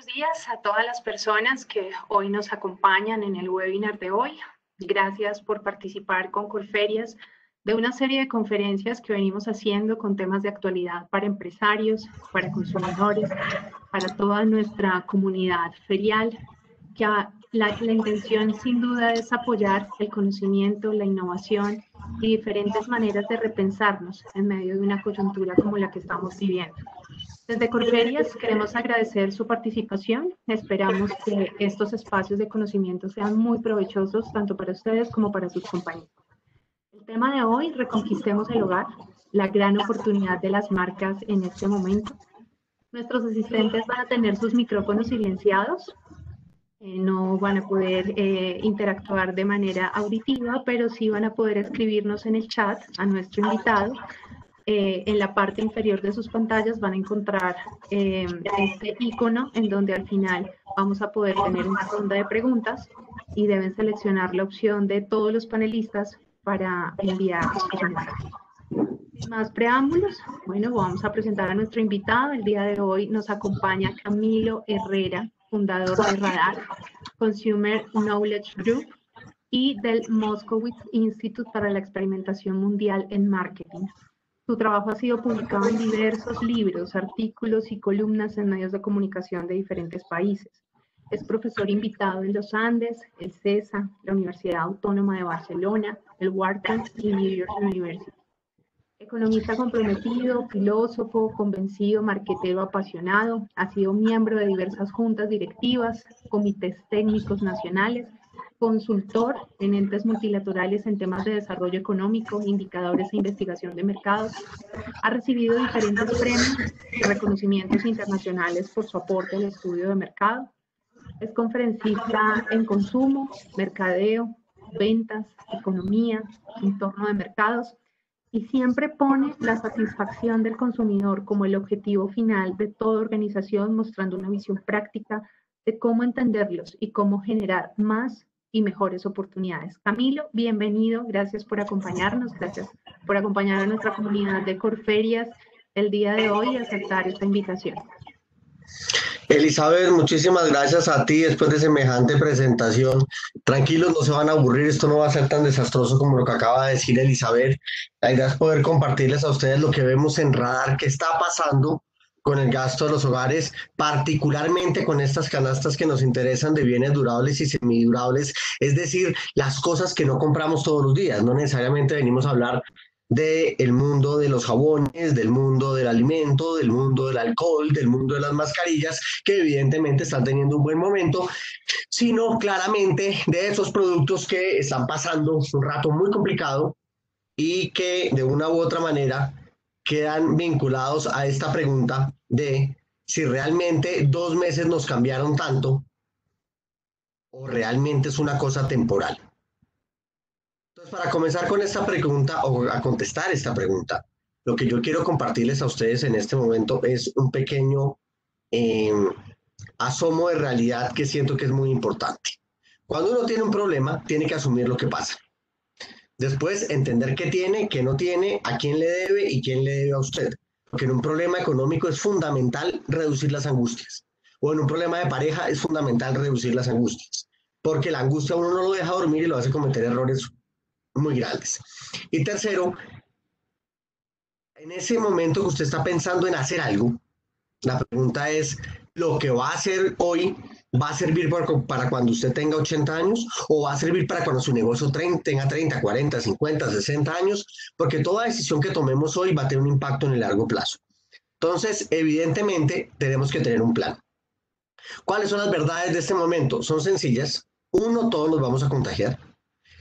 buenos días a todas las personas que hoy nos acompañan en el webinar de hoy. Gracias por participar con Corferias de una serie de conferencias que venimos haciendo con temas de actualidad para empresarios, para consumidores, para toda nuestra comunidad ferial, que la intención sin duda es apoyar el conocimiento, la innovación y diferentes maneras de repensarnos en medio de una coyuntura como la que estamos viviendo. Desde Corferias queremos agradecer su participación. Esperamos que estos espacios de conocimiento sean muy provechosos tanto para ustedes como para sus compañeros. El tema de hoy, reconquistemos el hogar, la gran oportunidad de las marcas en este momento. Nuestros asistentes van a tener sus micrófonos silenciados. No van a poder interactuar de manera auditiva, pero sí van a poder escribirnos en el chat a nuestro invitado. En la parte inferior de sus pantallas van a encontrar este icono en donde al final vamos a poder tener una ronda de preguntas y deben seleccionar la opción de todos los panelistas para enviar sus mensajes. Sin más preámbulos, bueno, vamos a presentar a nuestro invitado. El día de hoy nos acompaña Camilo Herrera, fundador de Radar, Consumer Knowledge Group y del Moskowitz Institute para la Experimentación Mundial en Marketing. Su trabajo ha sido publicado en diversos libros, artículos y columnas en medios de comunicación de diferentes países. Es profesor invitado en los Andes, el CESA, la Universidad Autónoma de Barcelona, el Wharton y New York University. Economista comprometido, filósofo, convencido, marquetero apasionado, ha sido miembro de diversas juntas directivas, comités técnicos nacionales, consultor en entes multilaterales en temas de desarrollo económico, indicadores e investigación de mercados. Ha recibido diferentes premios y reconocimientos internacionales por su aporte al estudio de mercado. Es conferencista en consumo, mercadeo, ventas, economía, entorno de mercados y siempre pone la satisfacción del consumidor como el objetivo final de toda organización, mostrando una visión práctica de cómo entenderlos y cómo generar más y mejores oportunidades. Camilo, bienvenido, gracias por acompañarnos, gracias por acompañar a nuestra comunidad de Corferias el día de hoy y aceptar esta invitación. Elizabeth, muchísimas gracias a ti después de semejante presentación. Tranquilos, no se van a aburrir, esto no va a ser tan desastroso como lo que acaba de decir Elizabeth. La idea es poder compartirles a ustedes lo que vemos en Radar, qué está pasando con el gasto de los hogares, particularmente con estas canastas que nos interesan de bienes durables y semidurables, es decir, las cosas que no compramos todos los días. No necesariamente venimos a hablar del mundo de los jabones, del mundo del alimento, del mundo del alcohol, del mundo de las mascarillas, que evidentemente están teniendo un buen momento, sino claramente de esos productos que están pasando un rato muy complicado y que de una u otra manera quedan vinculados a esta pregunta de si realmente 2 meses nos cambiaron tanto o realmente es una cosa temporal. Entonces, para comenzar con esta pregunta o a contestar esta pregunta, lo que yo quiero compartirles a ustedes en este momento es un pequeño asomo de realidad que siento que es muy importante. Cuando uno tiene un problema, tiene que asumir lo que pasa. Después, entender qué tiene, qué no tiene, a quién le debe y quién le debe a usted. Porque en un problema económico es fundamental reducir las angustias. O en un problema de pareja es fundamental reducir las angustias. Porque la angustia a uno no lo deja dormir y lo hace cometer errores muy grandes. Y tercero, en ese momento que usted está pensando en hacer algo, la pregunta es, ¿lo que va a hacer hoy va a servir para cuando usted tenga 80 años o va a servir para cuando su negocio tenga 30, 40, 50, 60 años? Porque toda decisión que tomemos hoy va a tener un impacto en el largo plazo. Entonces, evidentemente, tenemos que tener un plan. ¿Cuáles son las verdades de este momento? Son sencillas. Uno, todos nos vamos a contagiar.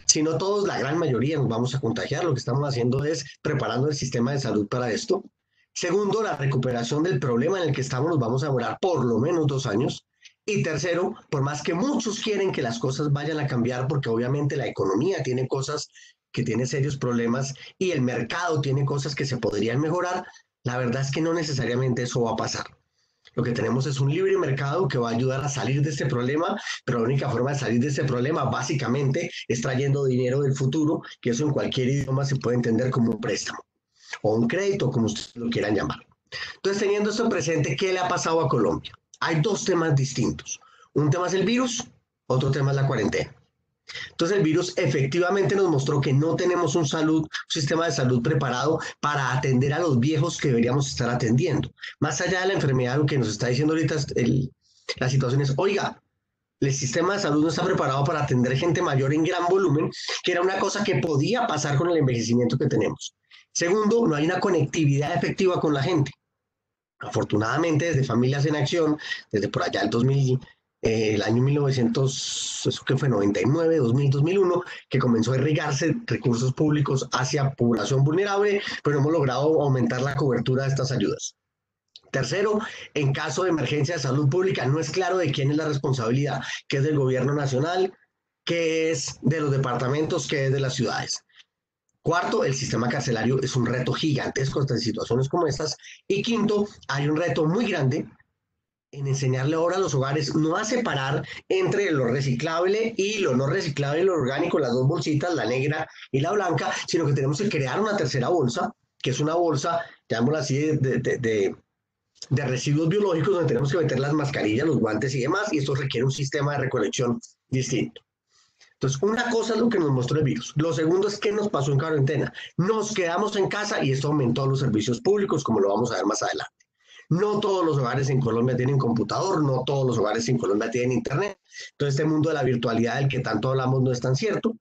Si no todos, la gran mayoría nos vamos a contagiar. Lo que estamos haciendo es preparando el sistema de salud para esto. Segundo, la recuperación del problema en el que estamos nos vamos a demorar por lo menos 2 años. Y tercero, por más que muchos quieren que las cosas vayan a cambiar, porque obviamente la economía tiene cosas que tiene serios problemas y el mercado tiene cosas que se podrían mejorar, la verdad es que no necesariamente eso va a pasar. Lo que tenemos es un libre mercado que va a ayudar a salir de este problema, pero la única forma de salir de este problema básicamente es trayendo dinero del futuro, que eso en cualquier idioma se puede entender como un préstamo o un crédito, como ustedes lo quieran llamar. Entonces, teniendo esto presente, ¿qué le ha pasado a Colombia? hay dos temas distintos. Un tema es el virus, otro tema es la cuarentena. Entonces el virus efectivamente nos mostró que no tenemos un sistema de salud preparado para atender a los viejos que deberíamos estar atendiendo. Más allá de la enfermedad, lo que nos está diciendo ahorita la situación es, oiga, el sistema de salud no está preparado para atender gente mayor en gran volumen, que era una cosa que podía pasar con el envejecimiento que tenemos. Segundo, no hay una conectividad efectiva con la gente. Afortunadamente, desde Familias en Acción, desde por allá el año 1900, eso que fue 99, 2000, 2001, que comenzó a irrigarse recursos públicos hacia población vulnerable, pero hemos logrado aumentar la cobertura de estas ayudas. Tercero, en caso de emergencia de salud pública, no es claro de quién es la responsabilidad, qué es del gobierno nacional, qué es de los departamentos, qué es de las ciudades. Cuarto, el sistema carcelario es un reto gigantesco en situaciones como estas. Y quinto, hay un reto muy grande en enseñarle ahora a los hogares no a separar entre lo reciclable y lo no reciclable, lo orgánico, las dos bolsitas, la negra y la blanca, sino que tenemos que crear una tercera bolsa, que es una bolsa, llamémosla así, de residuos biológicos, donde tenemos que meter las mascarillas, los guantes y demás, y esto requiere un sistema de recolección distinto. Entonces, una cosa es lo que nos mostró el virus. Lo segundo es qué nos pasó en cuarentena. Nos quedamos en casa y esto aumentó los servicios públicos, como lo vamos a ver más adelante. No todos los hogares en Colombia tienen computador, no todos los hogares en Colombia tienen internet. Entonces, este mundo de la virtualidad del que tanto hablamos no es tan cierto.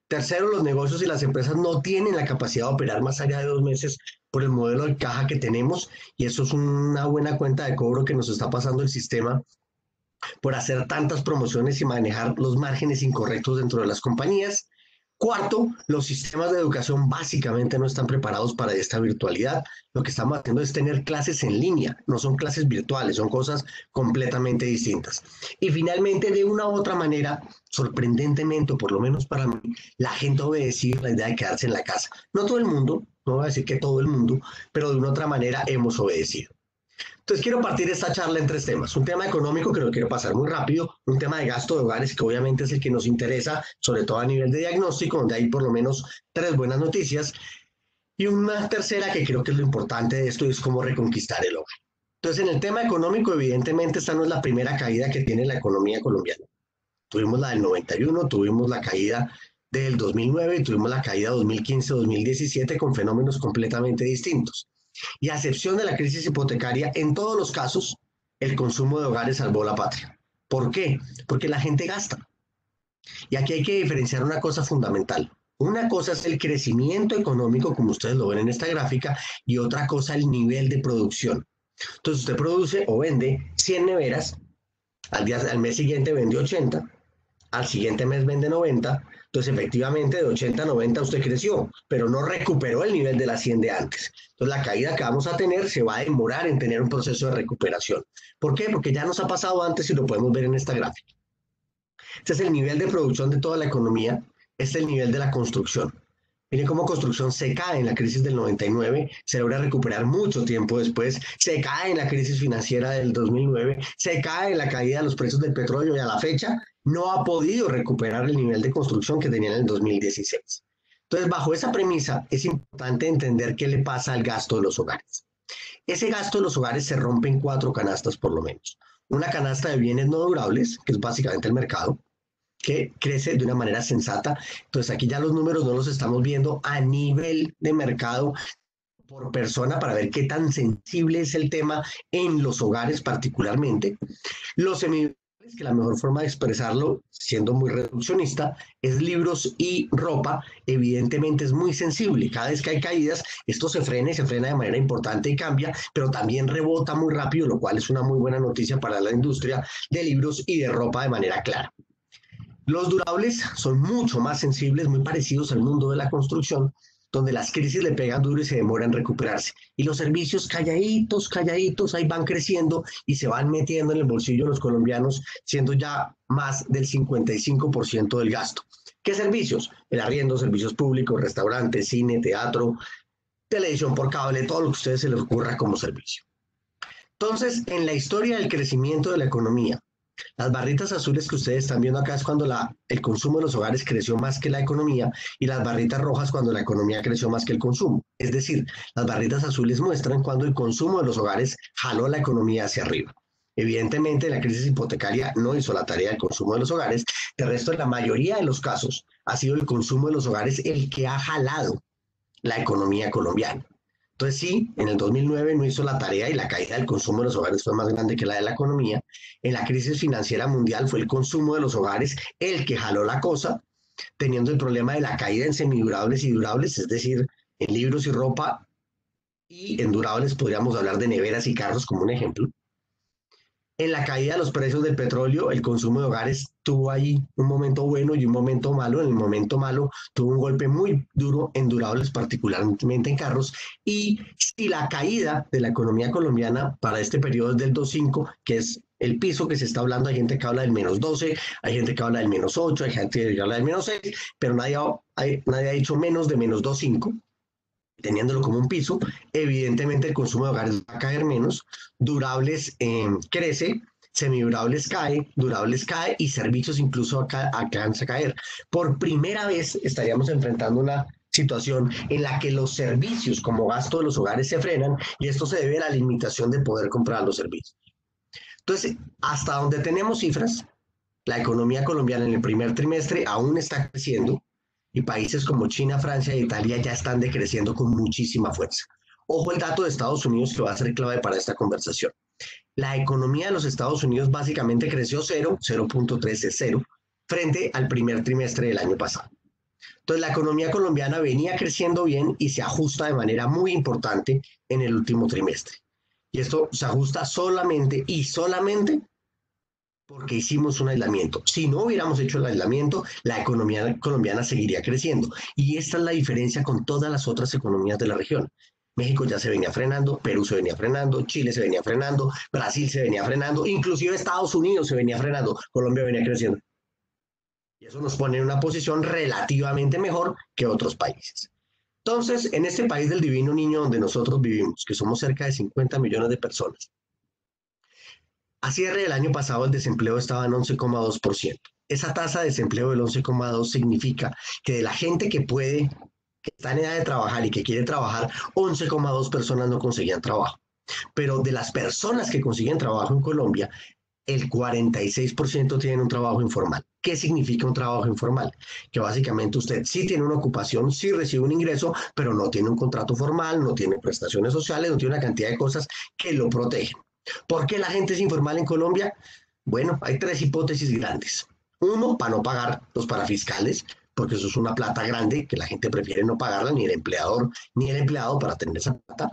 Tercero, los negocios y las empresas no tienen la capacidad de operar más allá de 2 meses por el modelo de caja que tenemos, y eso es una buena cuenta de cobro que nos está pasando el sistema por hacer tantas promociones y manejar los márgenes incorrectos dentro de las compañías. Cuarto, los sistemas de educación básicamente no están preparados para esta virtualidad. Lo que estamos haciendo es tener clases en línea, no son clases virtuales, son cosas completamente distintas. Y finalmente, de una u otra manera, sorprendentemente, o por lo menos para mí, la gente ha obedecido la idea de quedarse en la casa. No todo el mundo, no voy a decir que todo el mundo, pero de una u otra manera hemos obedecido. Entonces quiero partir esta charla en 3 temas. Un tema económico que lo quiero pasar muy rápido, un tema de gasto de hogares que obviamente es el que nos interesa, sobre todo a nivel de diagnóstico, donde hay por lo menos 3 buenas noticias, y una tercera que creo que es lo importante de esto, es cómo reconquistar el hogar. Entonces en el tema económico, evidentemente esta no es la primera caída que tiene la economía colombiana. Tuvimos la del 91, tuvimos la caída del 2009 y tuvimos la caída 2015-2017 con fenómenos completamente distintos. Y a excepción de la crisis hipotecaria, en todos los casos, el consumo de hogares salvó la patria. ¿Por qué? Porque la gente gasta. Y aquí hay que diferenciar una cosa fundamental. Una cosa es el crecimiento económico, como ustedes lo ven en esta gráfica, y otra cosa el nivel de producción. Entonces usted produce o vende 100 neveras, al mes siguiente vende 80, al siguiente mes vende 90, entonces efectivamente de 80 a 90 usted creció, pero no recuperó el nivel de las 100 de antes. Entonces la caída que vamos a tener se va a demorar en tener un proceso de recuperación. ¿Por qué? Porque ya nos ha pasado antes y lo podemos ver en esta gráfica. Este es el nivel de producción de toda la economía, este es el nivel de la construcción. Miren cómo construcción se cae en la crisis del 99, se logra recuperar mucho tiempo después, se cae en la crisis financiera del 2009, se cae en la caída de los precios del petróleo y a la fecha no ha podido recuperar el nivel de construcción que tenía en el 2016. Entonces, bajo esa premisa, es importante entender qué le pasa al gasto de los hogares. Ese gasto de los hogares se rompe en 4 canastas por lo menos. Una canasta de bienes no durables, que es básicamente el mercado, que crece de una manera sensata. Entonces aquí ya los números no los estamos viendo a nivel de mercado por persona para ver qué tan sensible es el tema en los hogares particularmente. Los semivivientes, que la mejor forma de expresarlo, siendo muy reduccionista, es libros y ropa. Evidentemente es muy sensible. Cada vez que hay caídas, esto se frena y se frena de manera importante y cambia, pero también rebota muy rápido, lo cual es una muy buena noticia para la industria de libros y de ropa de manera clara. Los durables son mucho más sensibles, muy parecidos al mundo de la construcción, donde las crisis le pegan duro y se demoran en recuperarse. Y los servicios calladitos, calladitos, ahí van creciendo y se van metiendo en el bolsillo de los colombianos, siendo ya más del 55% del gasto. ¿Qué servicios? El arriendo, servicios públicos, restaurantes, cine, teatro, televisión por cable, todo lo que a ustedes se les ocurra como servicio. Entonces, en la historia del crecimiento de la economía, las barritas azules que ustedes están viendo acá es cuando el consumo de los hogares creció más que la economía, y las barritas rojas cuando la economía creció más que el consumo. Es decir, las barritas azules muestran cuando el consumo de los hogares jaló la economía hacia arriba. Evidentemente, la crisis hipotecaria no hizo la tarea del consumo de los hogares. De resto, en la mayoría de los casos, ha sido el consumo de los hogares el que ha jalado la economía colombiana. Entonces, sí, en el 2009 no hizo la tarea y la caída del consumo de los hogares fue más grande que la de la economía. En la crisis financiera mundial fue el consumo de los hogares el que jaló la cosa, teniendo el problema de la caída en semidurables y durables, es decir, en libros y ropa, y en durables podríamos hablar de neveras y carros como un ejemplo. En la caída de los precios del petróleo, el consumo de hogares tuvo ahí un momento bueno y un momento malo. En el momento malo tuvo un golpe muy duro en durables, particularmente en carros. Y si la caída de la economía colombiana para este periodo es del 2,5, que es el piso que se está hablando, hay gente que habla del -12, hay gente que habla del -8, hay gente que habla del -6, pero nadie ha dicho menos de -2,5, teniéndolo como un piso. Evidentemente el consumo de hogares va a caer menos, durables crece, semidurables cae, durables cae y servicios incluso alcanza a caer. Por primera vez estaríamos enfrentando una situación en la que los servicios como gasto de los hogares se frenan y esto se debe a la limitación de poder comprar los servicios. Entonces, hasta donde tenemos cifras, la economía colombiana en el primer trimestre aún está creciendo y países como China, Francia e Italia ya están decreciendo con muchísima fuerza. Ojo el dato de Estados Unidos que va a ser clave para esta conversación. La economía de los Estados Unidos básicamente creció 0.13, 0, frente al primer trimestre del año pasado. Entonces la economía colombiana venía creciendo bien y se ajusta de manera muy importante en el último trimestre. Y esto se ajusta solamente y solamente porque hicimos un aislamiento. Si no hubiéramos hecho el aislamiento, la economía colombiana seguiría creciendo. Y esta es la diferencia con todas las otras economías de la región. México ya se venía frenando, Perú se venía frenando, Chile se venía frenando, Brasil se venía frenando, inclusive Estados Unidos se venía frenando, Colombia venía creciendo. Y eso nos pone en una posición relativamente mejor que otros países. Entonces, en este país del divino niño donde nosotros vivimos, que somos cerca de 50 millones de personas, a cierre del año pasado el desempleo estaba en 11,2%. Esa tasa de desempleo del 11,2 significa que de la gente que puede, que está en edad de trabajar y que quiere trabajar, 11,2 personas no conseguían trabajo. Pero de las personas que consiguen trabajo en Colombia, el 46% tienen un trabajo informal. ¿Qué significa un trabajo informal? Que básicamente usted sí tiene una ocupación, sí recibe un ingreso, pero no tiene un contrato formal, no tiene prestaciones sociales, no tiene una cantidad de cosas que lo protegen. ¿Por qué la gente es informal en Colombia? Bueno, hay tres hipótesis grandes. Uno, para no pagar los parafiscales, porque eso es una plata grande que la gente prefiere no pagarla, ni el empleador ni el empleado para tener esa plata.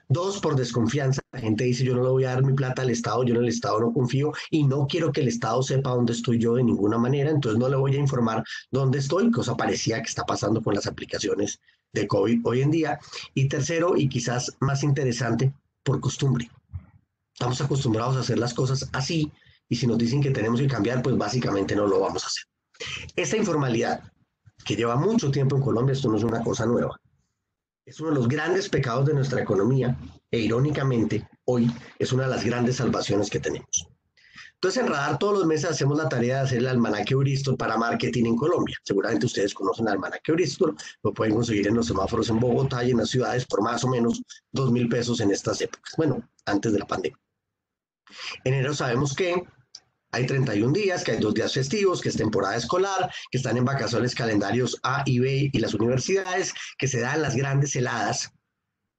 Dos, por desconfianza. La gente dice, yo no le voy a dar mi plata al Estado, yo en el Estado no confío y no quiero que el Estado sepa dónde estoy yo de ninguna manera, entonces no le voy a informar dónde estoy, cosa parecía que está pasando con las aplicaciones de COVID hoy en día. Y tercero, y quizás más interesante, por costumbre. Estamos acostumbrados a hacer las cosas así y si nos dicen que tenemos que cambiar, pues básicamente no lo vamos a hacer. Esta informalidad, que lleva mucho tiempo en Colombia, esto no es una cosa nueva, es uno de los grandes pecados de nuestra economía e irónicamente hoy es una de las grandes salvaciones que tenemos. Entonces en Radar todos los meses hacemos la tarea de hacer el almanaque Bristol para marketing en Colombia. Seguramente ustedes conocen el almanaque Bristol, lo pueden conseguir en los semáforos en Bogotá y en las ciudades por más o menos 2.000 pesos en estas épocas, bueno, antes de la pandemia. En enero sabemos que hay 31 días, que hay 2 días festivos, que es temporada escolar, que están en vacaciones calendarios A y B y las universidades, que se dan las grandes heladas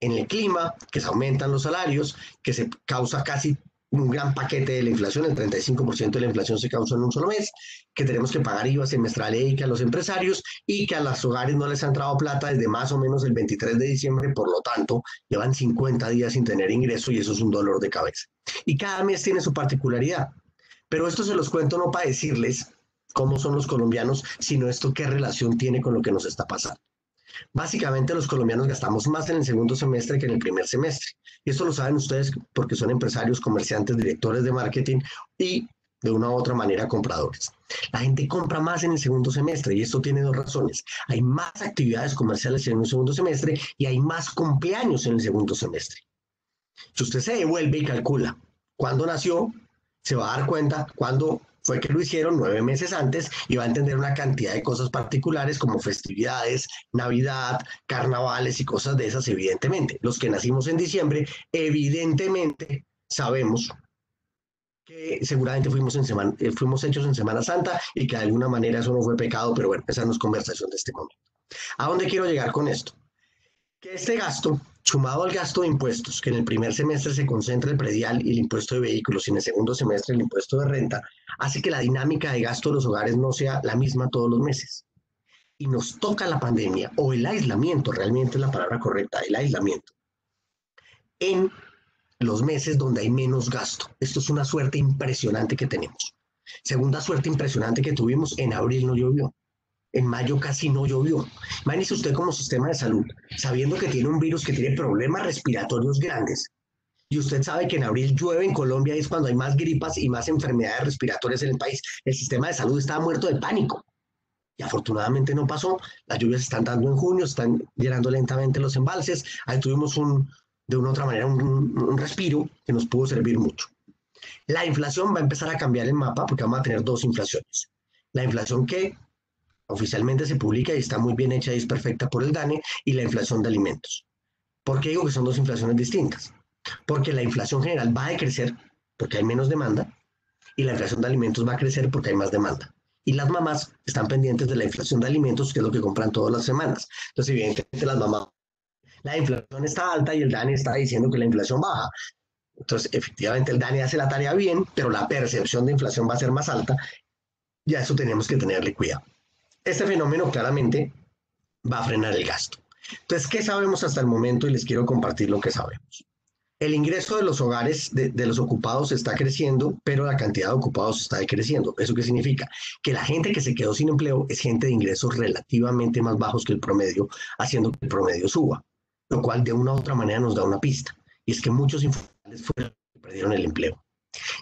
en el clima, que se aumentan los salarios, que se causa casi un gran paquete de la inflación, el 35% de la inflación se causó en un solo mes, que tenemos que pagar IVA semestral e ICA a los empresarios y que a los hogares no les ha entrado plata desde más o menos el 23 de diciembre, por lo tanto, llevan 50 días sin tener ingreso y eso es un dolor de cabeza. Y cada mes tiene su particularidad. Pero esto se los cuento no para decirles cómo son los colombianos, sino esto qué relación tiene con lo que nos está pasando. Básicamente los colombianos gastamos más en el segundo semestre que en el primer semestre. Y esto lo saben ustedes porque son empresarios, comerciantes, directores de marketing y de una u otra manera compradores. La gente compra más en el segundo semestre y esto tiene dos razones. Hay más actividades comerciales en el segundo semestre y hay más cumpleaños en el segundo semestre. Si usted se devuelve y calcula cuándo nació, se va a dar cuenta cuándo fue que lo hicieron 9 meses antes y va a entender una cantidad de cosas particulares como festividades, Navidad, carnavales y cosas de esas, evidentemente. Los que nacimos en diciembre, evidentemente sabemos que seguramente fuimos hechos en Semana Santa y que de alguna manera eso no fue pecado, pero bueno, esa no es conversación de este momento. ¿A dónde quiero llegar con esto? Que este gasto, sumado al gasto de impuestos, que en el primer semestre se concentra el predial y el impuesto de vehículos y en el segundo semestre el impuesto de renta, hace que la dinámica de gasto de los hogares no sea la misma todos los meses. Y nos toca la pandemia o el aislamiento, realmente es la palabra correcta, el aislamiento, en los meses donde hay menos gasto. Esto es una suerte impresionante que tenemos. Segunda suerte impresionante que tuvimos, en abril no llovió. En mayo casi no llovió. Imagínese usted como sistema de salud, sabiendo que tiene un virus que tiene problemas respiratorios grandes, y usted sabe que en abril llueve en Colombia y es cuando hay más gripas y más enfermedades respiratorias en el país. El sistema de salud estaba muerto de pánico. Y afortunadamente no pasó. Las lluvias están dando en junio, están llenando lentamente los embalses. Ahí tuvimos de una u otra manera un respiro que nos pudo servir mucho. La inflación va a empezar a cambiar el mapa porque vamos a tener dos inflaciones. La inflación que oficialmente se publica y está muy bien hecha y es perfecta por el DANE, y la inflación de alimentos. ¿Por qué digo que son dos inflaciones distintas? Porque la inflación general va a decrecer porque hay menos demanda y la inflación de alimentos va a crecer porque hay más demanda. Y las mamás están pendientes de la inflación de alimentos, que es lo que compran todas las semanas. Entonces, evidentemente, las mamás, la inflación está alta y el DANE está diciendo que la inflación baja. Entonces, efectivamente, el DANE hace la tarea bien, pero la percepción de inflación va a ser más alta. Y a eso tenemos que tenerle cuidado. Este fenómeno claramente va a frenar el gasto. Entonces, ¿qué sabemos hasta el momento? Y les quiero compartir lo que sabemos. El ingreso de los hogares de los ocupados está creciendo, pero la cantidad de ocupados está decreciendo. ¿Eso qué significa? Que la gente que se quedó sin empleo es gente de ingresos relativamente más bajos que el promedio, haciendo que el promedio suba, lo cual de una u otra manera nos da una pista. Y es que muchos informales fueron los que perdieron el empleo.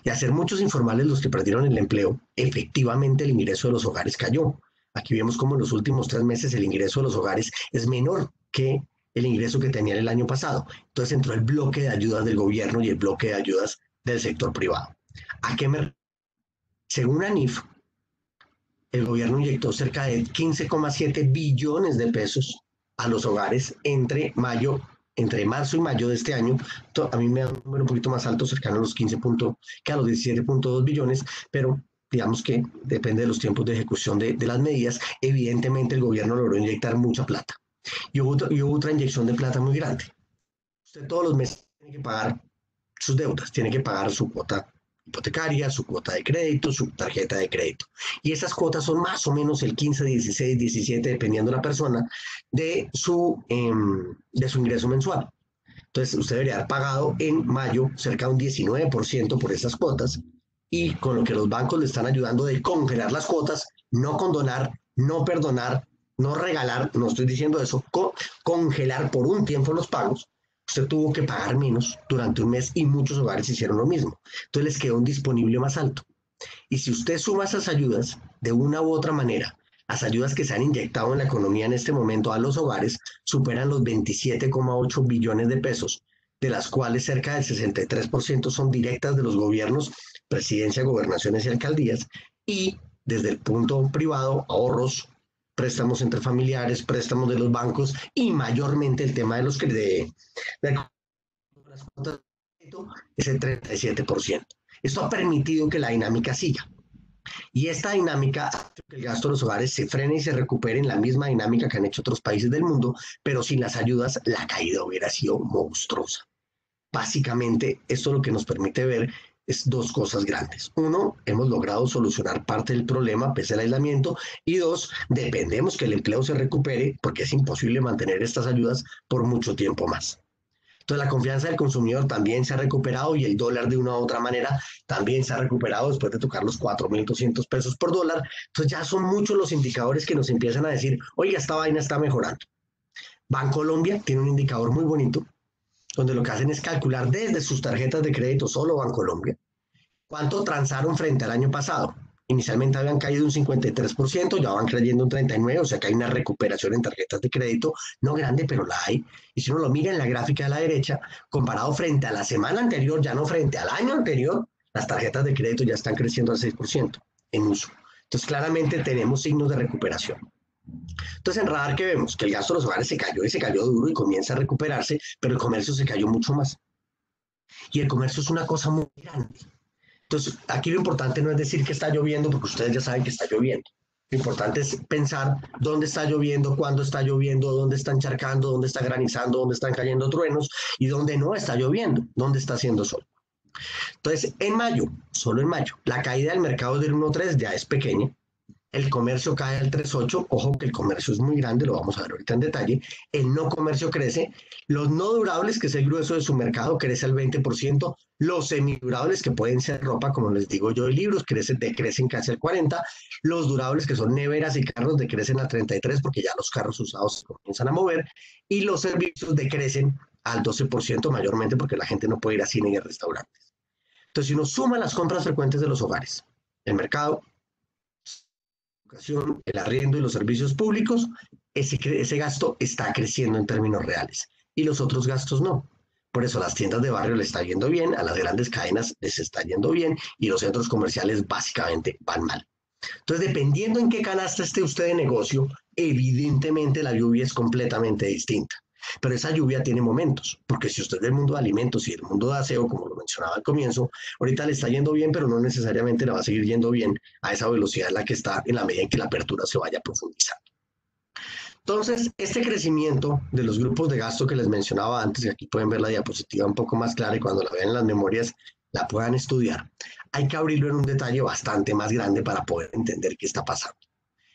Y al ser muchos informales los que perdieron el empleo, efectivamente el ingreso de los hogares cayó. Aquí vemos cómo en los últimos 3 meses el ingreso de los hogares es menor que el ingreso que tenían el año pasado. Entonces entró el bloque de ayudas del gobierno y el bloque de ayudas del sector privado. ¿A qué me? Según ANIF, el gobierno inyectó cerca de 15,7 billones de pesos a los hogares entre marzo y mayo de este año. A mí me da un número un poquito más alto, cercano a los 15 que a los 17,2 billones, pero digamos que depende de los tiempos de ejecución de las medidas. Evidentemente el gobierno logró inyectar mucha plata. Y hubo otra inyección de plata muy grande. Usted todos los meses tiene que pagar sus deudas, tiene que pagar su cuota hipotecaria, su cuota de crédito, su tarjeta de crédito. Y esas cuotas son más o menos el 15, 16, 17, dependiendo de la persona, de su ingreso mensual. Entonces, usted debería haber pagado en mayo cerca de un 19% por esas cuotas, y con lo que los bancos le están ayudando de congelar las cuotas, no condonar, no perdonar, no regalar, no estoy diciendo eso, congelar por un tiempo los pagos. Usted tuvo que pagar menos durante un mes y muchos hogares hicieron lo mismo. Entonces les quedó un disponible más alto. Y si usted suma esas ayudas de una u otra manera, las ayudas que se han inyectado en la economía en este momento a los hogares superan los 27,8 billones de pesos, de las cuales cerca del 63% son directas de los gobiernos, presidencia, gobernaciones y alcaldías, y desde el punto privado, ahorros, préstamos entre familiares, préstamos de los bancos y mayormente el tema de las cuotas de crédito es el 37%. Esto ha permitido que la dinámica siga. Y esta dinámica hace que el gasto de los hogares se frene y se recupere en la misma dinámica que han hecho otros países del mundo, pero sin las ayudas la caída hubiera sido monstruosa. Básicamente, esto lo que nos permite ver es dos cosas grandes. Uno, hemos logrado solucionar parte del problema pese al aislamiento, y dos, dependemos que el empleo se recupere porque es imposible mantener estas ayudas por mucho tiempo más. Entonces la confianza del consumidor también se ha recuperado y el dólar de una u otra manera también se ha recuperado después de tocar los 4.200 pesos por dólar. Entonces ya son muchos los indicadores que nos empiezan a decir, oiga, esta vaina está mejorando. Bancolombia tiene un indicador muy bonito donde lo que hacen es calcular desde sus tarjetas de crédito, solo Bancolombia, cuánto transaron frente al año pasado. Inicialmente habían caído un 53%, ya van creyendo un 39%, o sea que hay una recuperación en tarjetas de crédito, no grande, pero la hay. Y si uno lo mira en la gráfica de la derecha, comparado frente a la semana anterior, ya no frente al año anterior, las tarjetas de crédito ya están creciendo al 6% en uso. Entonces claramente tenemos signos de recuperación. Entonces en Radar, ¿qué vemos? Que el gasto de los hogares se cayó y se cayó duro y comienza a recuperarse, pero el comercio se cayó mucho más. Y el comercio es una cosa muy grande. Entonces, aquí lo importante no es decir que está lloviendo, porque ustedes ya saben que está lloviendo. Lo importante es pensar dónde está lloviendo, cuándo está lloviendo, dónde está encharcando, dónde está granizando, dónde están cayendo truenos y dónde no está lloviendo, dónde está haciendo sol. Entonces, en mayo, solo en mayo, la caída del mercado del 1.3 ya es pequeña. El comercio cae al 3.8, ojo que el comercio es muy grande, lo vamos a ver ahorita en detalle. El no comercio crece, los no durables, que es el grueso de su mercado, crece al 20%, los semidurables, que pueden ser ropa, como les digo yo, y libros, decrecen casi al 40%, los durables, que son neveras y carros, decrecen al 33%, porque ya los carros usados se comienzan a mover, y los servicios decrecen al 12%, mayormente porque la gente no puede ir a cine y a restaurantes. Entonces, si uno suma las compras frecuentes de los hogares, el mercado, educación, el arriendo y los servicios públicos, ese gasto está creciendo en términos reales y los otros gastos no. Por eso a las tiendas de barrio les está yendo bien, a las grandes cadenas les está yendo bien y los centros comerciales básicamente van mal. Entonces, dependiendo en qué canasta esté usted de negocio, evidentemente la lluvia es completamente distinta. Pero esa lluvia tiene momentos, porque si usted es del mundo de alimentos y del mundo de aseo, como lo mencionaba al comienzo, ahorita le está yendo bien, pero no necesariamente le va a seguir yendo bien a esa velocidad en la que está en la medida en que la apertura se vaya profundizando. Entonces, este crecimiento de los grupos de gasto que les mencionaba antes, y aquí pueden ver la diapositiva un poco más clara y cuando la vean en las memorias la puedan estudiar, hay que abrirlo en un detalle bastante más grande para poder entender qué está pasando.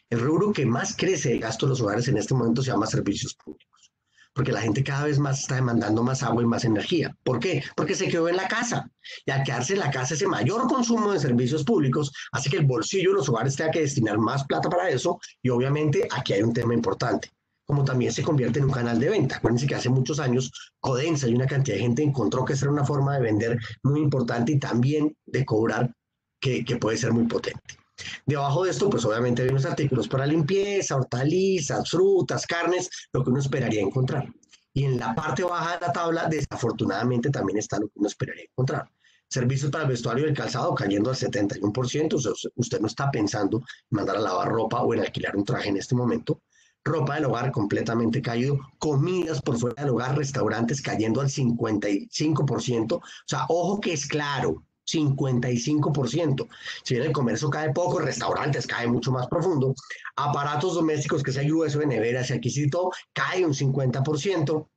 El rubro que más crece de gasto de los hogares en este momento se llama servicios públicos, porque la gente cada vez más está demandando más agua y más energía. ¿Por qué? Porque se quedó en la casa. Y al quedarse en la casa, ese mayor consumo de servicios públicos hace que el bolsillo de los hogares tenga que destinar más plata para eso. Y obviamente aquí hay un tema importante, como también se convierte en un canal de venta. Acuérdense que hace muchos años Codensa y una cantidad de gente encontró que esa era una forma de vender muy importante y también de cobrar que puede ser muy potente. Debajo de esto, pues obviamente hay unos artículos para limpieza, hortalizas, frutas, carnes, lo que uno esperaría encontrar. Y en la parte baja de la tabla, desafortunadamente, también está lo que uno esperaría encontrar. Servicios para el vestuario y el calzado cayendo al 71%. O sea, usted no está pensando en mandar a lavar ropa o en alquilar un traje en este momento. Ropa del hogar completamente caído. Comidas por fuera del hogar, restaurantes cayendo al 55%. O sea, ojo que es claro. 55%. Si bien el comercio cae poco, restaurantes cae mucho más profundo. Aparatos domésticos, que es el grueso de neveras y aquí sí todo, cae un 50%.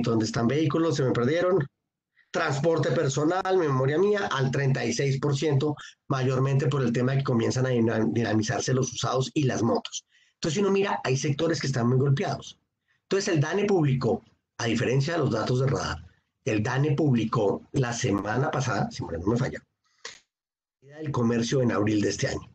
¿Dónde están vehículos? Se me perdieron. Transporte personal, memoria mía, al 36%, mayormente por el tema de que comienzan a dinamizarse los usados y las motos. Entonces, si uno mira, hay sectores que están muy golpeados. Entonces, el DANE publicó, a diferencia de los datos de radar, el DANE publicó la semana pasada, si no me falla, el comercio en abril de este año.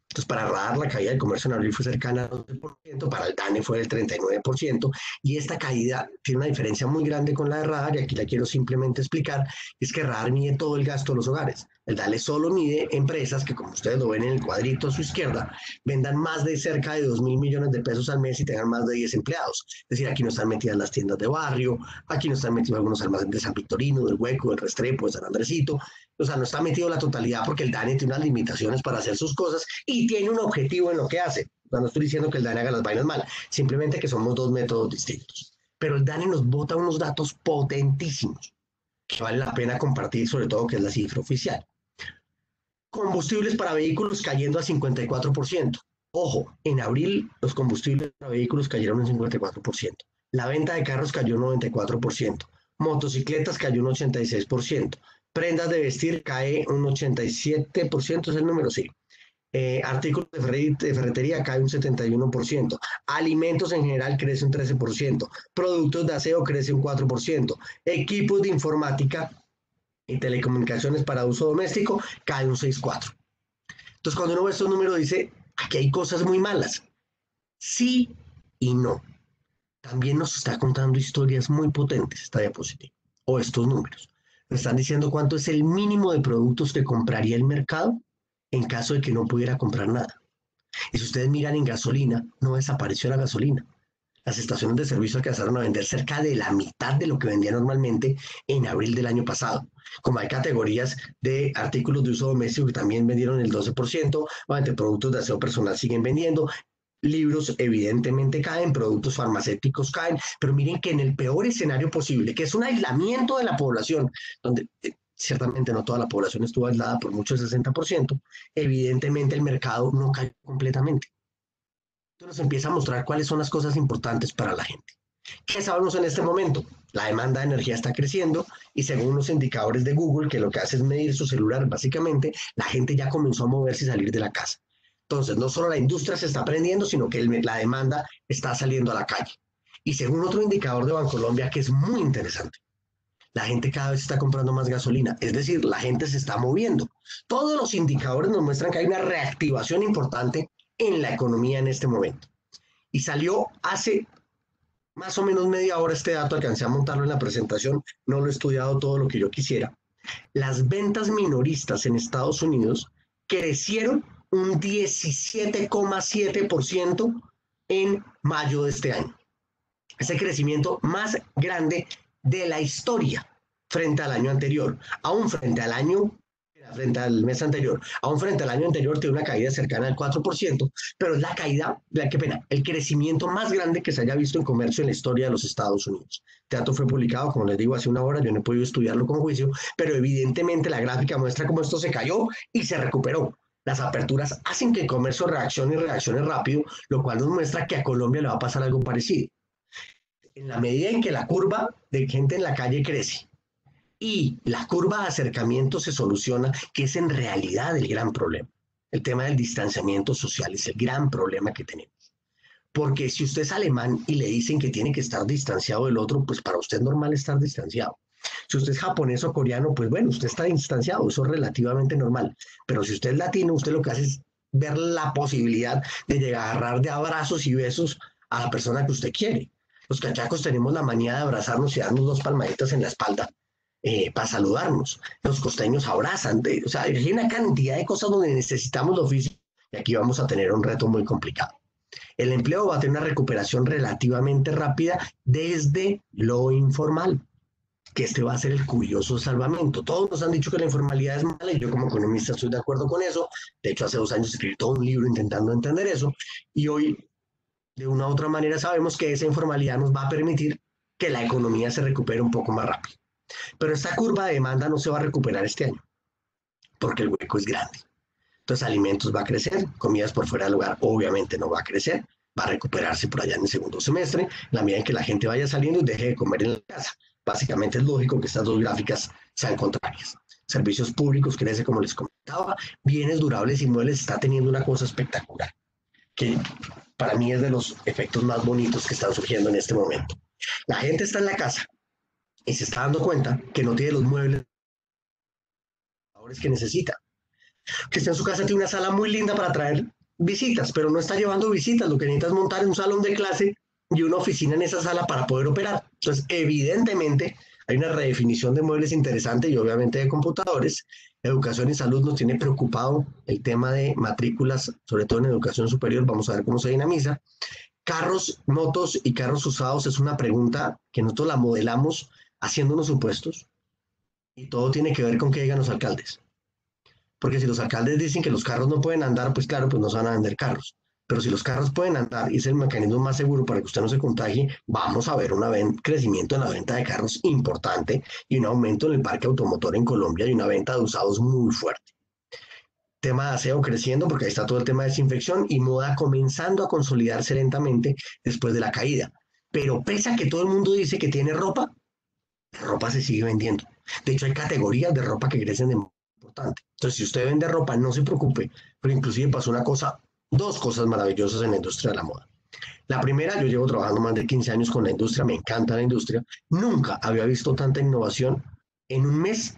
Entonces, para radar, la caída del comercio en abril fue cercana al 12%, para el DANE fue del 39%, y esta caída tiene una diferencia muy grande con la de radar, y aquí la quiero simplemente explicar, es que radar mide todo el gasto de los hogares. El DANE solo mide empresas que, como ustedes lo ven en el cuadrito a su izquierda, vendan más de cerca de 2.000 millones de pesos al mes y tengan más de 10 empleados. Es decir, aquí no están metidas las tiendas de barrio, aquí no están metidos algunos almacenes de San Victorino, del Hueco, del Restrepo, de San Andresito. O sea, no está metido la totalidad porque el DANE tiene unas limitaciones para hacer sus cosas y tiene un objetivo en lo que hace. No estoy diciendo que el DANE haga las vainas mal, simplemente que somos dos métodos distintos. Pero el DANE nos bota unos datos potentísimos que vale la pena compartir, sobre todo que es la cifra oficial. Combustibles para vehículos cayendo a 54%. Ojo, en abril los combustibles para vehículos cayeron un 54%. La venta de carros cayó un 94%. Motocicletas cayó un 86%. Prendas de vestir cae un 87%, es el número, sí. Artículos de ferretería cae un 71%. Alimentos en general crece un 13%. Productos de aseo crece un 4%. Equipos de informática y telecomunicaciones para uso doméstico cae un 6,4%. Entonces, cuando uno ve estos números, dice, aquí hay cosas muy malas. Sí y no. También nos está contando historias muy potentes esta diapositiva, o estos números. Nos están diciendo cuánto es el mínimo de productos que compraría el mercado en caso de que no pudiera comprar nada. Y si ustedes miran en gasolina, no desapareció la gasolina. Las estaciones de servicio alcanzaron a vender cerca de la mitad de lo que vendía normalmente en abril del año pasado. Como hay categorías de artículos de uso doméstico que también vendieron el 12%, obviamente productos de aseo personal siguen vendiendo, libros evidentemente caen, productos farmacéuticos caen, pero miren que en el peor escenario posible, que es un aislamiento de la población, donde ciertamente no toda la población estuvo aislada por mucho el 60%, evidentemente el mercado no cayó completamente. Entonces nos empieza a mostrar cuáles son las cosas importantes para la gente. ¿Qué sabemos en este momento? La demanda de energía está creciendo y según los indicadores de Google, que lo que hace es medir su celular, básicamente, la gente ya comenzó a moverse y salir de la casa. Entonces, no solo la industria se está prendiendo, sino que la demanda está saliendo a la calle. Y según otro indicador de Bancolombia, que es muy interesante, la gente cada vez está comprando más gasolina, es decir, la gente se está moviendo. Todos los indicadores nos muestran que hay una reactivación importante en la economía en este momento. Y salió hace más o menos media hora este dato, alcancé a montarlo en la presentación, no lo he estudiado todo lo que yo quisiera. Las ventas minoristas en Estados Unidos crecieron un 17,7% en mayo de este año. Es el crecimiento más grande de la historia frente al año anterior, aún frente al mes anterior, aún frente al año anterior tiene una caída cercana al 4%, pero es la caída, qué pena, el crecimiento más grande que se haya visto en comercio en la historia de los Estados Unidos. Este dato fue publicado, como les digo, hace una hora, yo no he podido estudiarlo con juicio, pero evidentemente la gráfica muestra cómo esto se cayó y se recuperó. Las aperturas hacen que el comercio reaccione rápido, lo cual nos muestra que a Colombia le va a pasar algo parecido. En la medida en que la curva de gente en la calle crece y la curva de acercamiento se soluciona, que es en realidad el gran problema. El tema del distanciamiento social es el gran problema que tenemos. Porque si usted es alemán y le dicen que tiene que estar distanciado del otro, pues para usted es normal estar distanciado. Si usted es japonés o coreano, pues bueno, usted está distanciado, eso es relativamente normal. Pero si usted es latino, usted lo que hace es ver la posibilidad de llegar a agarrar de abrazos y besos a la persona que usted quiere. Los cachacos tenemos la manía de abrazarnos y darnos 2 palmaditas en la espalda para saludarnos. Los costeños abrazan, o sea, hay una cantidad de cosas donde necesitamos lo físico y aquí vamos a tener un reto muy complicado. El empleo va a tener una recuperación relativamente rápida desde lo informal, que este va a ser el curioso salvamento. Todos nos han dicho que la informalidad es mala y yo como economista estoy de acuerdo con eso. De hecho, hace 2 años escribí todo un libro intentando entender eso y hoy, de una u otra manera, sabemos que esa informalidad nos va a permitir que la economía se recupere un poco más rápido. Pero esta curva de demanda no se va a recuperar este año, porque el hueco es grande. Entonces, alimentos va a crecer, comidas por fuera del hogar obviamente no va a crecer, va a recuperarse por allá en el segundo semestre, en la medida en que la gente vaya saliendo y deje de comer en la casa. Básicamente es lógico que estas dos gráficas sean contrarias. Servicios públicos crece, como les comentaba, bienes durables y muebles está teniendo una cosa espectacular, que para mí es de los efectos más bonitos que están surgiendo en este momento. La gente está en la casa y se está dando cuenta que no tiene los muebles que necesita. Que está en su casa, tiene una sala muy linda para traer visitas, pero no está llevando visitas. Lo que necesita es montar un salón de clase y una oficina en esa sala para poder operar. Entonces, evidentemente, hay una redefinición de muebles interesante y obviamente de computadores. Educación y salud nos tiene preocupado el tema de matrículas, sobre todo en educación superior. Vamos a ver cómo se dinamiza. Carros, motos y carros usados es una pregunta que nosotros la modelamos haciendo unos supuestos y todo tiene que ver con qué digan los alcaldes. Porque si los alcaldes dicen que los carros no pueden andar, pues claro, pues no se van a vender carros. Pero si los carros pueden andar y es el mecanismo más seguro para que usted no se contagie, vamos a ver un crecimiento en la venta de carros importante y un aumento en el parque automotor en Colombia y una venta de usados muy fuerte. Tema de aseo creciendo porque ahí está todo el tema de desinfección y moda comenzando a consolidarse lentamente después de la caída. Pero pese a que todo el mundo dice que tiene ropa, la ropa se sigue vendiendo. De hecho, hay categorías de ropa que crecen de importante. Entonces, si usted vende ropa, no se preocupe, pero inclusive pasó dos cosas maravillosas en la industria de la moda. La primera, yo llevo trabajando más de 15 años con la industria, me encanta la industria, nunca había visto tanta innovación en un mes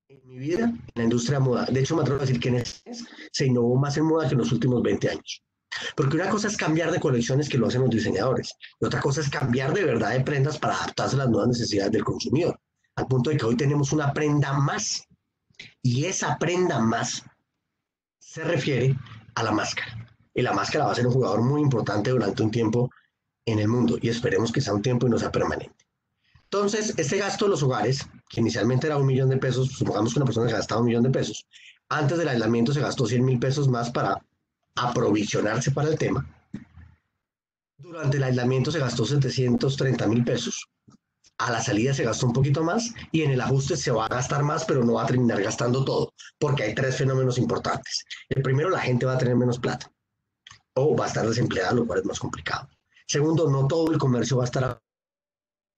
en mi vida en la industria de moda. De hecho, me atrevo a decir que en este mes se innovó más en moda que en los últimos 20 años. Porque una cosa es cambiar de colecciones que lo hacen los diseñadores, y otra cosa es cambiar de verdad de prendas para adaptarse a las nuevas necesidades del consumidor, al punto de que hoy tenemos una prenda más. Y esa prenda más se refiere a la máscara. Y la máscara va a ser un jugador muy importante durante un tiempo en el mundo y esperemos que sea un tiempo y no sea permanente. Entonces, este gasto de los hogares, que inicialmente era 1 millón de pesos, supongamos que una persona se gastaba 1 millón de pesos, antes del aislamiento se gastó 100.000 pesos más para aprovisionarse para el tema. Durante el aislamiento se gastó 730.000 pesos. A la salida se gastó un poquito más y en el ajuste se va a gastar más, pero no va a terminar gastando todo, porque hay tres fenómenos importantes. El primero, la gente va a tener menos plata o va a estar desempleada, lo cual es más complicado. Segundo, no todo el comercio va a estar.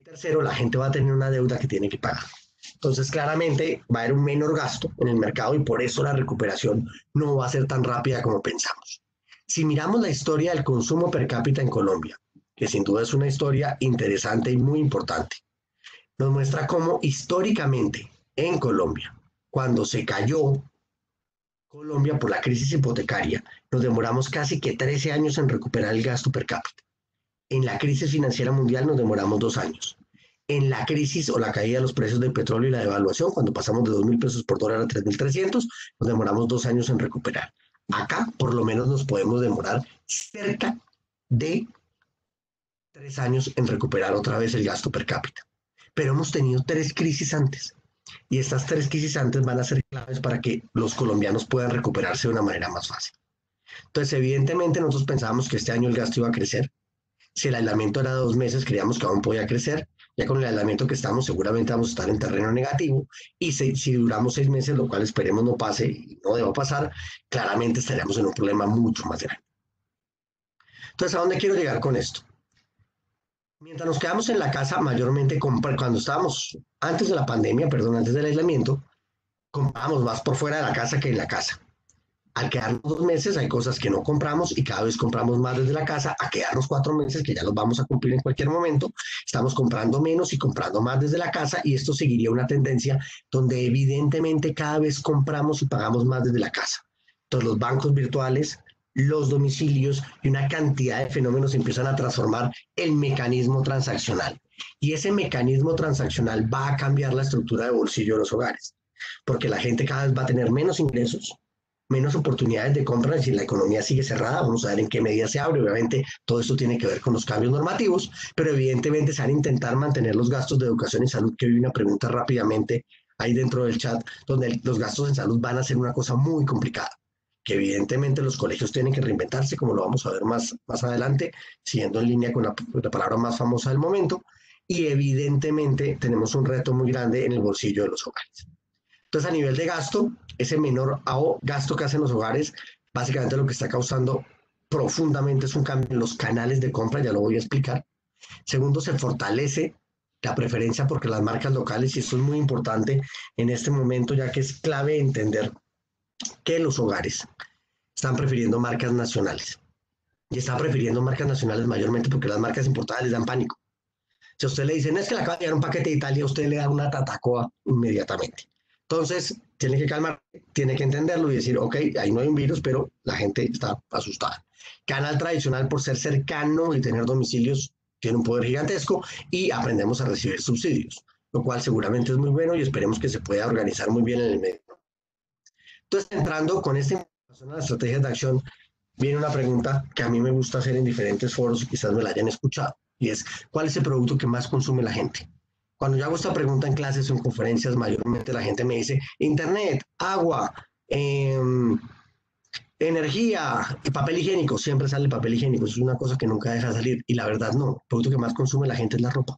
Tercero, la gente va a tener una deuda que tiene que pagar. Entonces, claramente va a haber un menor gasto en el mercado y por eso la recuperación no va a ser tan rápida como pensamos. Si miramos la historia del consumo per cápita en Colombia, que sin duda es una historia interesante y muy importante, nos muestra cómo históricamente en Colombia, cuando se cayó Colombia por la crisis hipotecaria, nos demoramos casi que 13 años en recuperar el gasto per cápita. En la crisis financiera mundial nos demoramos 2 años. En la crisis o la caída de los precios del petróleo y la devaluación, cuando pasamos de 2.000 pesos por dólar a 3.300, nos demoramos 2 años en recuperar. Acá, por lo menos, nos podemos demorar cerca de 3 años en recuperar otra vez el gasto per cápita. Pero hemos tenido 3 crisis antes. Y estas 3 crisis antes van a ser claves para que los colombianos puedan recuperarse de una manera más fácil. Entonces, evidentemente, nosotros pensábamos que este año el gasto iba a crecer. Si el aislamiento era 2 meses, creíamos que aún podía crecer. Ya con el aislamiento que estamos, seguramente vamos a estar en terreno negativo. Y si duramos 6 meses, lo cual esperemos no pase y no deba pasar, claramente estaríamos en un problema mucho más grande. Entonces, ¿a dónde quiero llegar con esto? Mientras nos quedamos en la casa, mayormente cuando estábamos antes de la pandemia, perdón, antes del aislamiento, comprábamos más por fuera de la casa que en la casa. Al quedarnos 2 meses hay cosas que no compramos y cada vez compramos más desde la casa. A quedarnos 4 meses, que ya los vamos a cumplir en cualquier momento, estamos comprando menos y comprando más desde la casa y esto seguiría una tendencia donde evidentemente cada vez compramos y pagamos más desde la casa. Entonces los bancos virtuales, los domicilios y una cantidad de fenómenos empiezan a transformar el mecanismo transaccional. Y ese mecanismo transaccional va a cambiar la estructura de bolsillo de los hogares, porque la gente cada vez va a tener menos ingresos, menos oportunidades de compra. Si la economía sigue cerrada, vamos a ver en qué medida se abre. Obviamente todo esto tiene que ver con los cambios normativos, pero evidentemente se van a intentar mantener los gastos de educación y salud, que vi una pregunta rápidamente ahí dentro del chat, donde los gastos en salud van a ser una cosa muy complicada, que evidentemente los colegios tienen que reinventarse, como lo vamos a ver más adelante, siguiendo en línea con la palabra más famosa del momento, y evidentemente tenemos un reto muy grande en el bolsillo de los hogares. Entonces, a nivel de gasto, ese menor gasto que hacen los hogares, básicamente lo que está causando profundamente es un cambio en los canales de compra, ya lo voy a explicar. Segundo, se fortalece la preferencia porque las marcas locales, y esto es muy importante en este momento, ya que es clave entender que los hogares están prefiriendo marcas nacionales. Y están prefiriendo marcas nacionales mayormente porque las marcas importadas les dan pánico. Si a usted le dicen, es que le acaba de llegar un paquete de Italia, usted le da una tatacoa inmediatamente. Entonces, tiene que calmar, tiene que entenderlo y decir, ok, ahí no hay un virus, pero la gente está asustada. Canal tradicional, por ser cercano y tener domicilios, tiene un poder gigantesco y aprendemos a recibir subsidios, lo cual seguramente es muy bueno y esperemos que se pueda organizar muy bien en el medio. Entonces, entrando con esta información a las estrategias de acción, viene una pregunta que a mí me gusta hacer en diferentes foros y quizás me la hayan escuchado, y es, ¿cuál es el producto que más consume la gente? Cuando yo hago esta pregunta en clases o en conferencias, mayormente la gente me dice internet, agua, energía, papel higiénico. Siempre sale el papel higiénico, eso es una cosa que nunca deja de salir. Y la verdad no, el producto que más consume la gente es la ropa.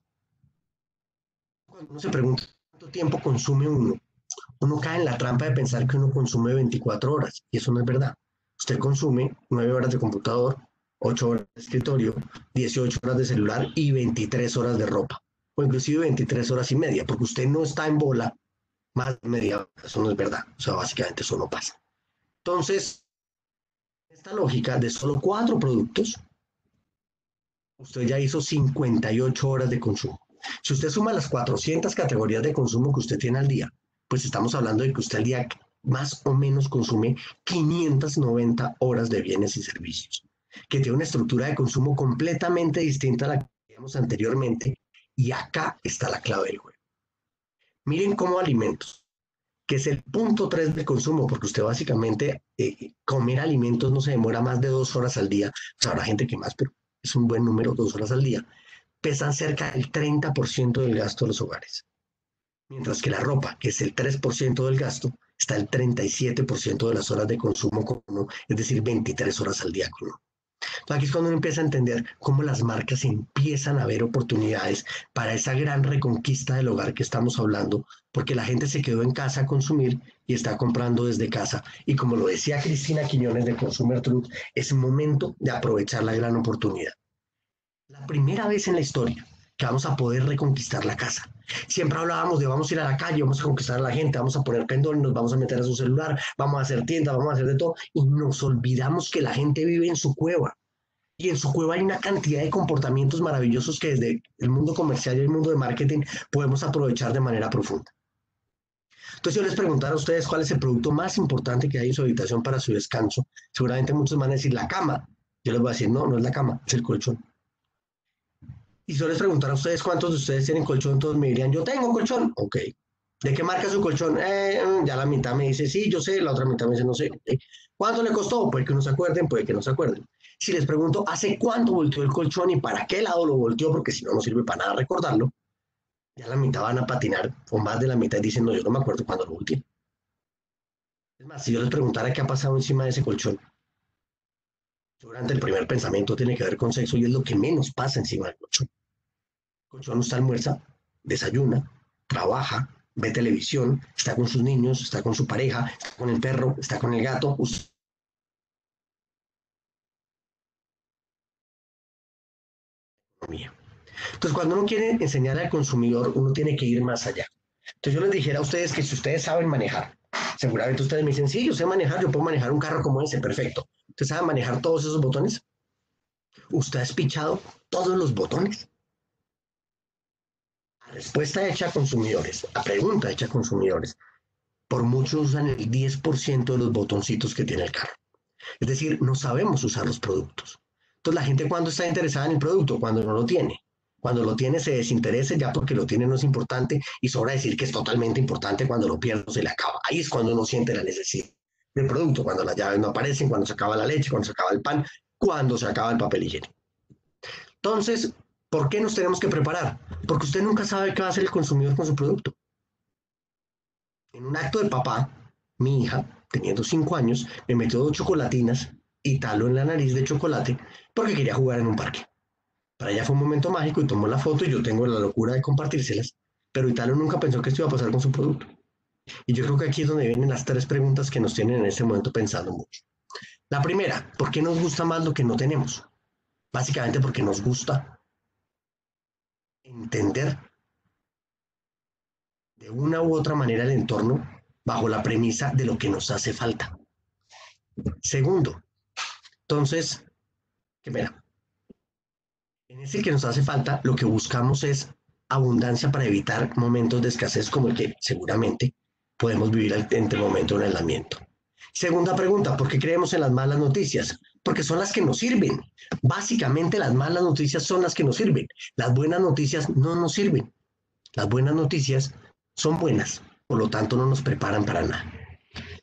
Cuando uno se pregunta cuánto tiempo consume uno cae en la trampa de pensar que uno consume 24 horas, y eso no es verdad. Usted consume 9 horas de computador, 8 horas de escritorio, 18 horas de celular y 23 horas de ropa, o inclusive 23 horas y media, porque usted no está en bola más de media hora. Eso no es verdad, o sea, básicamente eso no pasa. Entonces, esta lógica de solo 4 productos, usted ya hizo 58 horas de consumo. Si usted suma las 400 categorías de consumo que usted tiene al día, pues estamos hablando de que usted al día más o menos consume 590 horas de bienes y servicios, que tiene una estructura de consumo completamente distinta a la que teníamos anteriormente, y acá está la clave del juego. Miren cómo alimentos, que es el punto 3 del consumo, porque usted básicamente comer alimentos no se demora más de 2 horas al día. O sea, habrá gente que más, pero es un buen número, 2 horas al día. Pesan cerca del 30% del gasto de los hogares. Mientras que la ropa, que es el 3% del gasto, está el 37% de las horas de consumo con uno, es decir, 23 horas al día con uno. Entonces aquí es cuando uno empieza a entender cómo las marcas empiezan a ver oportunidades para esa gran reconquista del hogar que estamos hablando, porque la gente se quedó en casa a consumir y está comprando desde casa. Y como lo decía Cristina Quiñones de Consumer Truth, es momento de aprovechar la gran oportunidad. La primera vez en la historia que vamos a poder reconquistar la casa. Siempre hablábamos de vamos a ir a la calle, vamos a conquistar a la gente, vamos a poner pendón, nos vamos a meter a su celular, vamos a hacer tiendas, vamos a hacer de todo, y nos olvidamos que la gente vive en su cueva. Y en su cueva hay una cantidad de comportamientos maravillosos que desde el mundo comercial y el mundo de marketing podemos aprovechar de manera profunda. Entonces, yo les preguntara a ustedes cuál es el producto más importante que hay en su habitación para su descanso. Seguramente muchos van a decir la cama. Yo les voy a decir, no, no es la cama, es el colchón. Y yo les preguntara a ustedes cuántos de ustedes tienen colchón, todos me dirían, yo tengo colchón. Ok. ¿De qué marca es su colchón? Ya la mitad me dice, sí, yo sé, la otra mitad me dice, no sé. Okay. ¿Cuánto le costó? Puede que no se acuerden, puede que no se acuerden. Si les pregunto, ¿hace cuánto volteó el colchón y para qué lado lo volteó? Porque si no, no sirve para nada recordarlo. Ya la mitad van a patinar, o más de la mitad dicen, no, yo no me acuerdo cuándo lo volteé. Es más, si yo les preguntara qué ha pasado encima de ese colchón, seguramente el primer pensamiento tiene que ver con sexo y es lo que menos pasa encima del colchón. El colchón usted almuerza, desayuna, trabaja, ve televisión, está con sus niños, está con su pareja, está con el perro, está con el gato. Entonces, cuando uno quiere enseñar al consumidor, uno tiene que ir más allá. Entonces, yo les dijera a ustedes que si ustedes saben manejar, seguramente ustedes me dicen, sí, yo sé manejar, yo puedo manejar un carro como ese, perfecto. ¿Usted sabe manejar todos esos botones? ¿Usted ha espichado todos los botones? La respuesta hecha a consumidores, la pregunta hecha a consumidores, por muchos usan el 10% de los botoncitos que tiene el carro. Es decir, no sabemos usar los productos. Entonces, la gente cuando está interesada en el producto, cuando no lo tiene. Cuando lo tiene se desinteresa ya porque lo tiene no es importante y sobra decir que es totalmente importante cuando lo pierde o se le acaba. Ahí es cuando uno siente la necesidad del producto, cuando las llaves no aparecen, cuando se acaba la leche, cuando se acaba el pan, cuando se acaba el papel higiénico. Entonces, ¿por qué nos tenemos que preparar? Porque usted nunca sabe qué va a hacer el consumidor con su producto. En un acto de papá, mi hija, teniendo 5 años, me metió 2 chocolatinas y talo en la nariz de chocolate porque quería jugar en un parque. Para ella fue un momento mágico y tomó la foto y yo tengo la locura de compartírselas, pero Italo nunca pensó que esto iba a pasar con su producto. Y yo creo que aquí es donde vienen las 3 preguntas que nos tienen en este momento pensando mucho. La primera, ¿por qué nos gusta más lo que no tenemos? Básicamente porque nos gusta entender de una u otra manera el entorno bajo la premisa de lo que nos hace falta. Segundo, entonces, qué pena. En ese que nos hace falta, lo que buscamos es abundancia para evitar momentos de escasez como el que seguramente podemos vivir en este momento de aislamiento. Segunda pregunta, ¿por qué creemos en las malas noticias? Porque son las que nos sirven. Básicamente las malas noticias son las que nos sirven. Las buenas noticias no nos sirven. Las buenas noticias son buenas, por lo tanto no nos preparan para nada.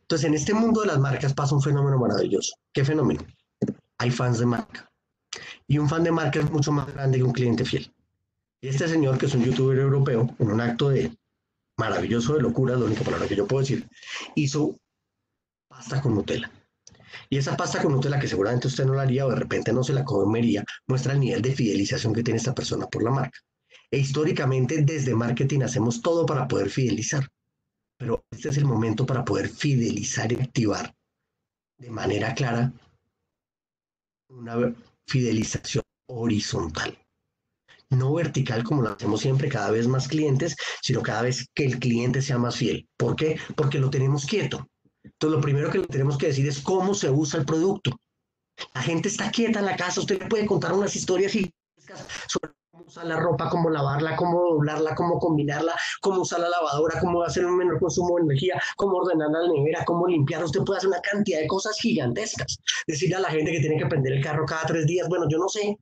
Entonces, en este mundo de las marcas pasa un fenómeno maravilloso. ¿Qué fenómeno? Hay fans de marca. Y un fan de marca es mucho más grande que un cliente fiel. Y este señor, que es un youtuber europeo, en un acto de maravilloso de locura, la única palabra que yo puedo decir, hizo pasta con Nutella. Y esa pasta con Nutella, que seguramente usted no la haría o de repente no se la comería, muestra el nivel de fidelización que tiene esta persona por la marca. E históricamente, desde marketing hacemos todo para poder fidelizar. Pero este es el momento para poder fidelizar y activar de manera clara una fidelización horizontal. No vertical como lo hacemos siempre, cada vez más clientes, sino cada vez que el cliente sea más fiel. ¿Por qué? Porque lo tenemos quieto. Entonces, lo primero que le tenemos que decir es cómo se usa el producto. La gente está quieta en la casa, usted le puede contar unas historias sobre cómo usar la ropa, cómo lavarla, cómo doblarla, cómo combinarla, cómo usar la lavadora, cómo hacer un menor consumo de energía, cómo ordenar la nevera, cómo limpiar. Usted puede hacer una cantidad de cosas gigantescas. Decirle a la gente que tiene que prender el carro cada 3 días, bueno, yo no sé,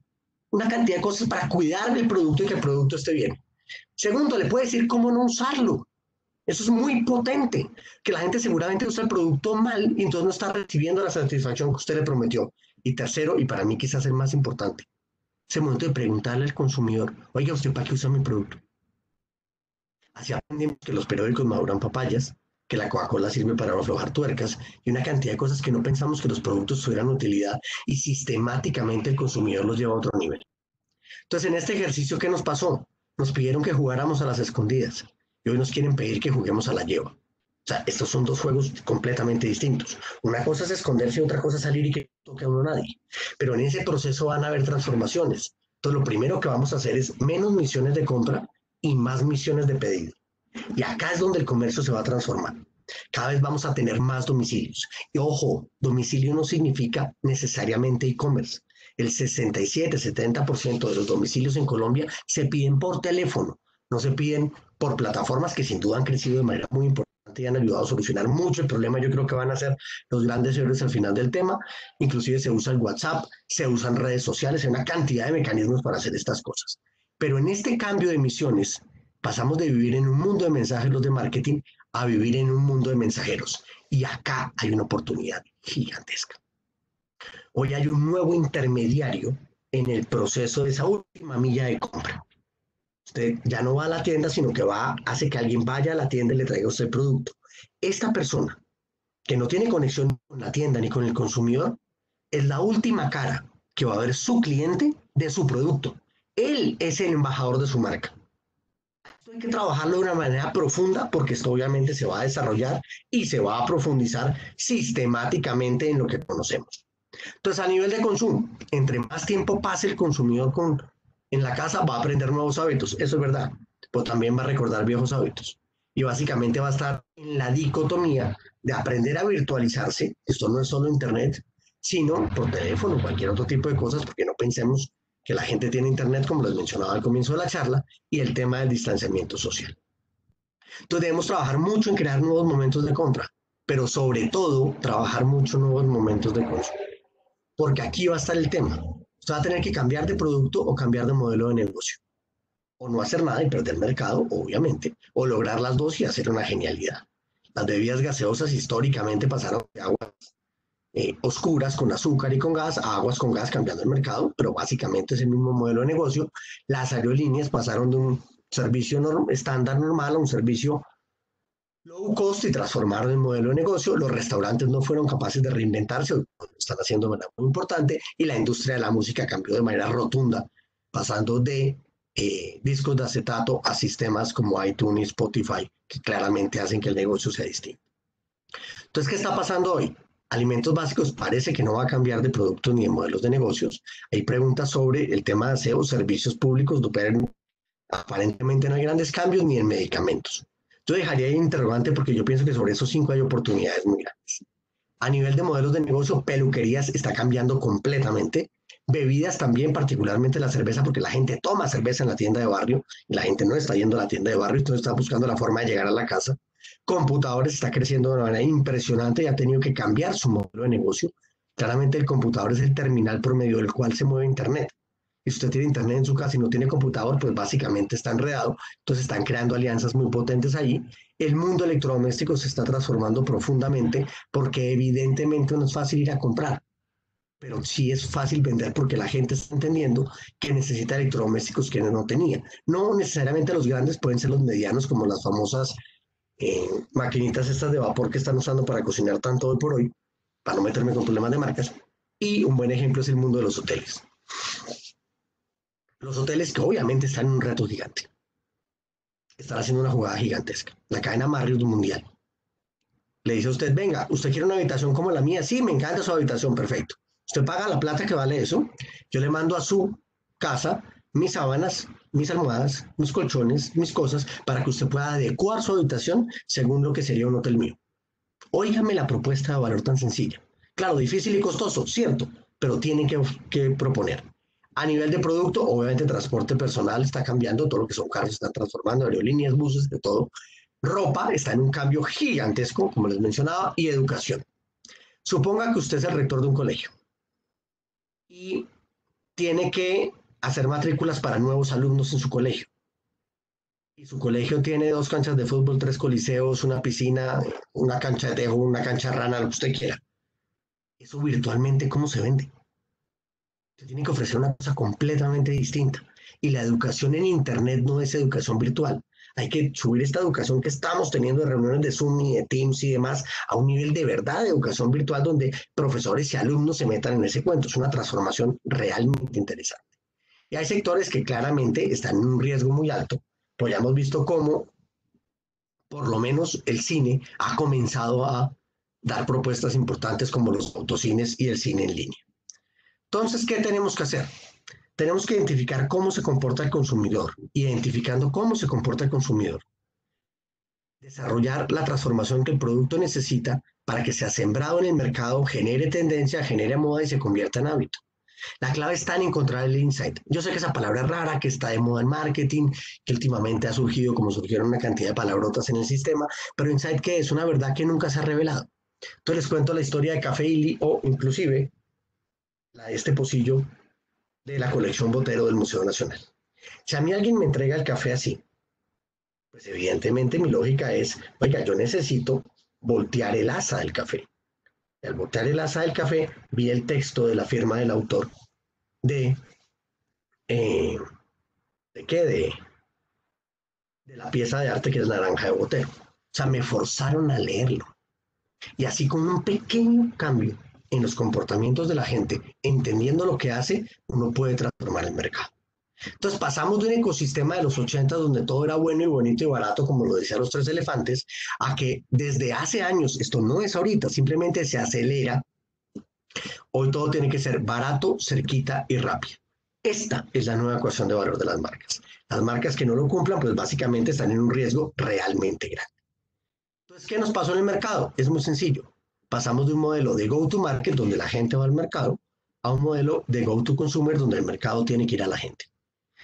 una cantidad de cosas para cuidar del producto y que el producto esté bien. Segundo, le puede decir cómo no usarlo. Eso es muy potente, que la gente seguramente usa el producto mal y entonces no está recibiendo la satisfacción que usted le prometió. Y tercero, y para mí quizás el más importante, es el momento de preguntarle al consumidor, oiga, ¿usted para qué usa mi producto? Así aprendimos que los periódicos maduran papayas, que la Coca-Cola sirve para aflojar tuercas y una cantidad de cosas que no pensamos que los productos tuvieran utilidad y sistemáticamente el consumidor los lleva a otro nivel. Entonces, en este ejercicio, ¿qué nos pasó? Nos pidieron que jugáramos a las escondidas y hoy nos quieren pedir que juguemos a la lleva. O sea, estos son dos juegos completamente distintos. Una cosa es esconderse y otra cosa es salir y que no toque a uno nadie. Pero en ese proceso van a haber transformaciones. Entonces, lo primero que vamos a hacer es menos misiones de compra y más misiones de pedido. Y acá es donde el comercio se va a transformar. Cada vez vamos a tener más domicilios. Y ojo, domicilio no significa necesariamente e-commerce. El 67-70% de los domicilios en Colombia se piden por teléfono, no se piden por plataformas que sin duda han crecido de manera muy importante y han ayudado a solucionar mucho el problema. Yo creo que van a ser los grandes héroes al final del tema. Inclusive se usa el WhatsApp, se usan redes sociales, hay una cantidad de mecanismos para hacer estas cosas. Pero en este cambio de misiones, pasamos de vivir en un mundo de mensajeros de marketing a vivir en un mundo de mensajeros. Y acá hay una oportunidad gigantesca. Hoy hay un nuevo intermediario en el proceso de esa última milla de compra. Usted ya no va a la tienda, sino que hace que alguien vaya a la tienda y le traiga a usted el producto. Esta persona, que no tiene conexión con la tienda ni con el consumidor, es la última cara que va a ver su cliente de su producto. Él es el embajador de su marca. Esto hay que trabajarlo de una manera profunda porque esto obviamente se va a desarrollar y se va a profundizar sistemáticamente en lo que conocemos. Entonces, a nivel de consumo, entre más tiempo pase el consumidor en la casa, va a aprender nuevos hábitos, eso es verdad, pero también va a recordar viejos hábitos. Y básicamente va a estar en la dicotomía de aprender a virtualizarse, esto no es solo internet, sino por teléfono, cualquier otro tipo de cosas, porque no pensemos que la gente tiene internet, como les mencionaba al comienzo de la charla, y el tema del distanciamiento social. Entonces debemos trabajar mucho en crear nuevos momentos de compra, pero sobre todo trabajar mucho en nuevos momentos de consumo. Porque aquí va a estar el tema. Usted va a tener que cambiar de producto o cambiar de modelo de negocio. O no hacer nada y perder mercado, obviamente. O lograr las dos y hacer una genialidad. Las bebidas gaseosas históricamente pasaron de aguas oscuras con azúcar y con gas a aguas con gas cambiando el mercado, pero básicamente es el mismo modelo de negocio. Las aerolíneas pasaron de un servicio estándar normal a un servicio low cost y transformaron el modelo de negocio. Los restaurantes no fueron capaces de reinventarse, lo están haciendo de manera muy importante, y la industria de la música cambió de manera rotunda, pasando de discos de acetato a sistemas como iTunes y Spotify, que claramente hacen que el negocio sea distinto. Entonces, ¿qué está pasando hoy? Alimentos básicos parece que no va a cambiar de productos ni de modelos de negocios. Hay preguntas sobre el tema de aseo, servicios públicos, aparentemente no hay grandes cambios ni en medicamentos. Yo dejaría ahí interrogante porque yo pienso que sobre esos 5 hay oportunidades muy grandes. A nivel de modelos de negocio, peluquerías está cambiando completamente. Bebidas también, particularmente la cerveza, porque la gente toma cerveza en la tienda de barrio y la gente no está yendo a la tienda de barrio, entonces está buscando la forma de llegar a la casa. Computadores está creciendo de una manera impresionante y ha tenido que cambiar su modelo de negocio. Claramente el computador es el terminal por medio del cual se mueve Internet. Y si usted tiene Internet en su casa y no tiene computador, pues básicamente está enredado. Entonces están creando alianzas muy potentes ahí. El mundo electrodoméstico se está transformando profundamente porque evidentemente no es fácil ir a comprar, pero sí es fácil vender porque la gente está entendiendo que necesita electrodomésticos que no tenía. No necesariamente los grandes, pueden ser los medianos, como las famosas maquinitas estas de vapor que están usando para cocinar tanto hoy por hoy, para no meterme con problemas de marcas. Y un buen ejemplo es el mundo de los hoteles. Los hoteles que obviamente están en un reto gigante. Están haciendo una jugada gigantesca. La cadena Marriott mundial. Le dice a usted, venga, ¿usted quiere una habitación como la mía? Sí, me encanta su habitación, perfecto. Usted paga la plata que vale eso. Yo le mando a su casa mis sábanas, mis almohadas, mis colchones, mis cosas, para que usted pueda adecuar su habitación según lo que sería un hotel mío. Óigame la propuesta de valor tan sencilla. Claro, difícil y costoso, cierto, pero tienen que proponer. A nivel de producto, obviamente transporte personal está cambiando, todo lo que son carros se están transformando, aerolíneas, buses, de todo. Ropa está en un cambio gigantesco, como les mencionaba, y educación. Suponga que usted es el rector de un colegio y tiene que hacer matrículas para nuevos alumnos en su colegio. Y su colegio tiene 2 canchas de fútbol, 3 coliseos, una piscina, una cancha de tejo, una cancha rana, lo que usted quiera. Eso virtualmente, ¿cómo se vende? Usted tiene que ofrecer una cosa completamente distinta. Y la educación en Internet no es educación virtual. Hay que subir esta educación que estamos teniendo de reuniones de Zoom y de Teams y demás a un nivel de verdad de educación virtual donde profesores y alumnos se metan en ese cuento. Es una transformación realmente interesante. Y hay sectores que claramente están en un riesgo muy alto. Pues ya hemos visto cómo, por lo menos, el cine ha comenzado a dar propuestas importantes como los autocines y el cine en línea. Entonces, ¿qué tenemos que hacer? Tenemos que identificar cómo se comporta el consumidor. Identificando cómo se comporta el consumidor, desarrollar la transformación que el producto necesita para que sea sembrado en el mercado, genere tendencia, genere moda y se convierta en hábito. La clave está en encontrar el insight. Yo sé que esa palabra es rara, que está de moda en marketing, que últimamente ha surgido como surgieron una cantidad de palabrotas en el sistema, pero insight, ¿qué es? Una verdad que nunca se ha revelado. Entonces les cuento la historia de Café Illy o inclusive la de este pocillo de la colección Botero del Museo Nacional. Si a mí alguien me entrega el café así, pues evidentemente mi lógica es, oiga, yo necesito voltear el asa del café. Y al voltear el asa del café, vi el texto de la firma del autor de, eh, ¿de qué? De la pieza de arte que es Naranja de Botero. O sea, me forzaron a leerlo. Y así con un pequeño cambio en los comportamientos de la gente, entendiendo lo que hace, uno puede transformar el mercado. Entonces pasamos de un ecosistema de los 80 donde todo era bueno y bonito y barato, como lo decían los tres elefantes, a que desde hace años, esto no es ahorita, simplemente se acelera. Hoy todo tiene que ser barato, cerquita y rápido. Esta es la nueva ecuación de valor de las marcas. Las marcas que no lo cumplan, pues básicamente están en un riesgo realmente grande. Entonces, ¿qué nos pasó en el mercado? Es muy sencillo. Pasamos de un modelo de go-to-market, donde la gente va al mercado, a un modelo de go-to-consumer, donde el mercado tiene que ir a la gente.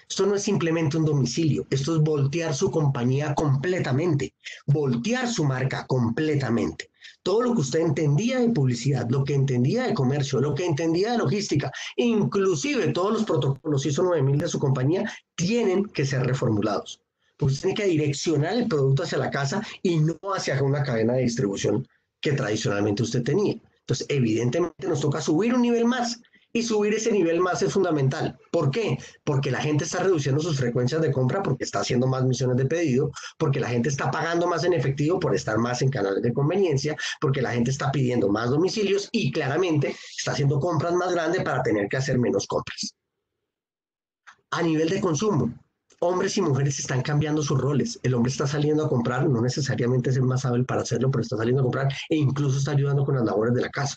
Esto no es simplemente un domicilio, esto es voltear su compañía completamente, voltear su marca completamente. Todo lo que usted entendía de publicidad, lo que entendía de comercio, lo que entendía de logística, inclusive todos los protocolos ISO 9000 de su compañía tienen que ser reformulados. Porque usted tiene que direccionar el producto hacia la casa y no hacia una cadena de distribución que tradicionalmente usted tenía. Entonces, evidentemente nos toca subir un nivel más. Y subir ese nivel más es fundamental. ¿Por qué? Porque la gente está reduciendo sus frecuencias de compra porque está haciendo más misiones de pedido, porque la gente está pagando más en efectivo por estar más en canales de conveniencia, porque la gente está pidiendo más domicilios y claramente está haciendo compras más grandes para tener que hacer menos compras. A nivel de consumo, hombres y mujeres están cambiando sus roles. El hombre está saliendo a comprar, no necesariamente es el más hábil para hacerlo, pero está saliendo a comprar e incluso está ayudando con las labores de la casa.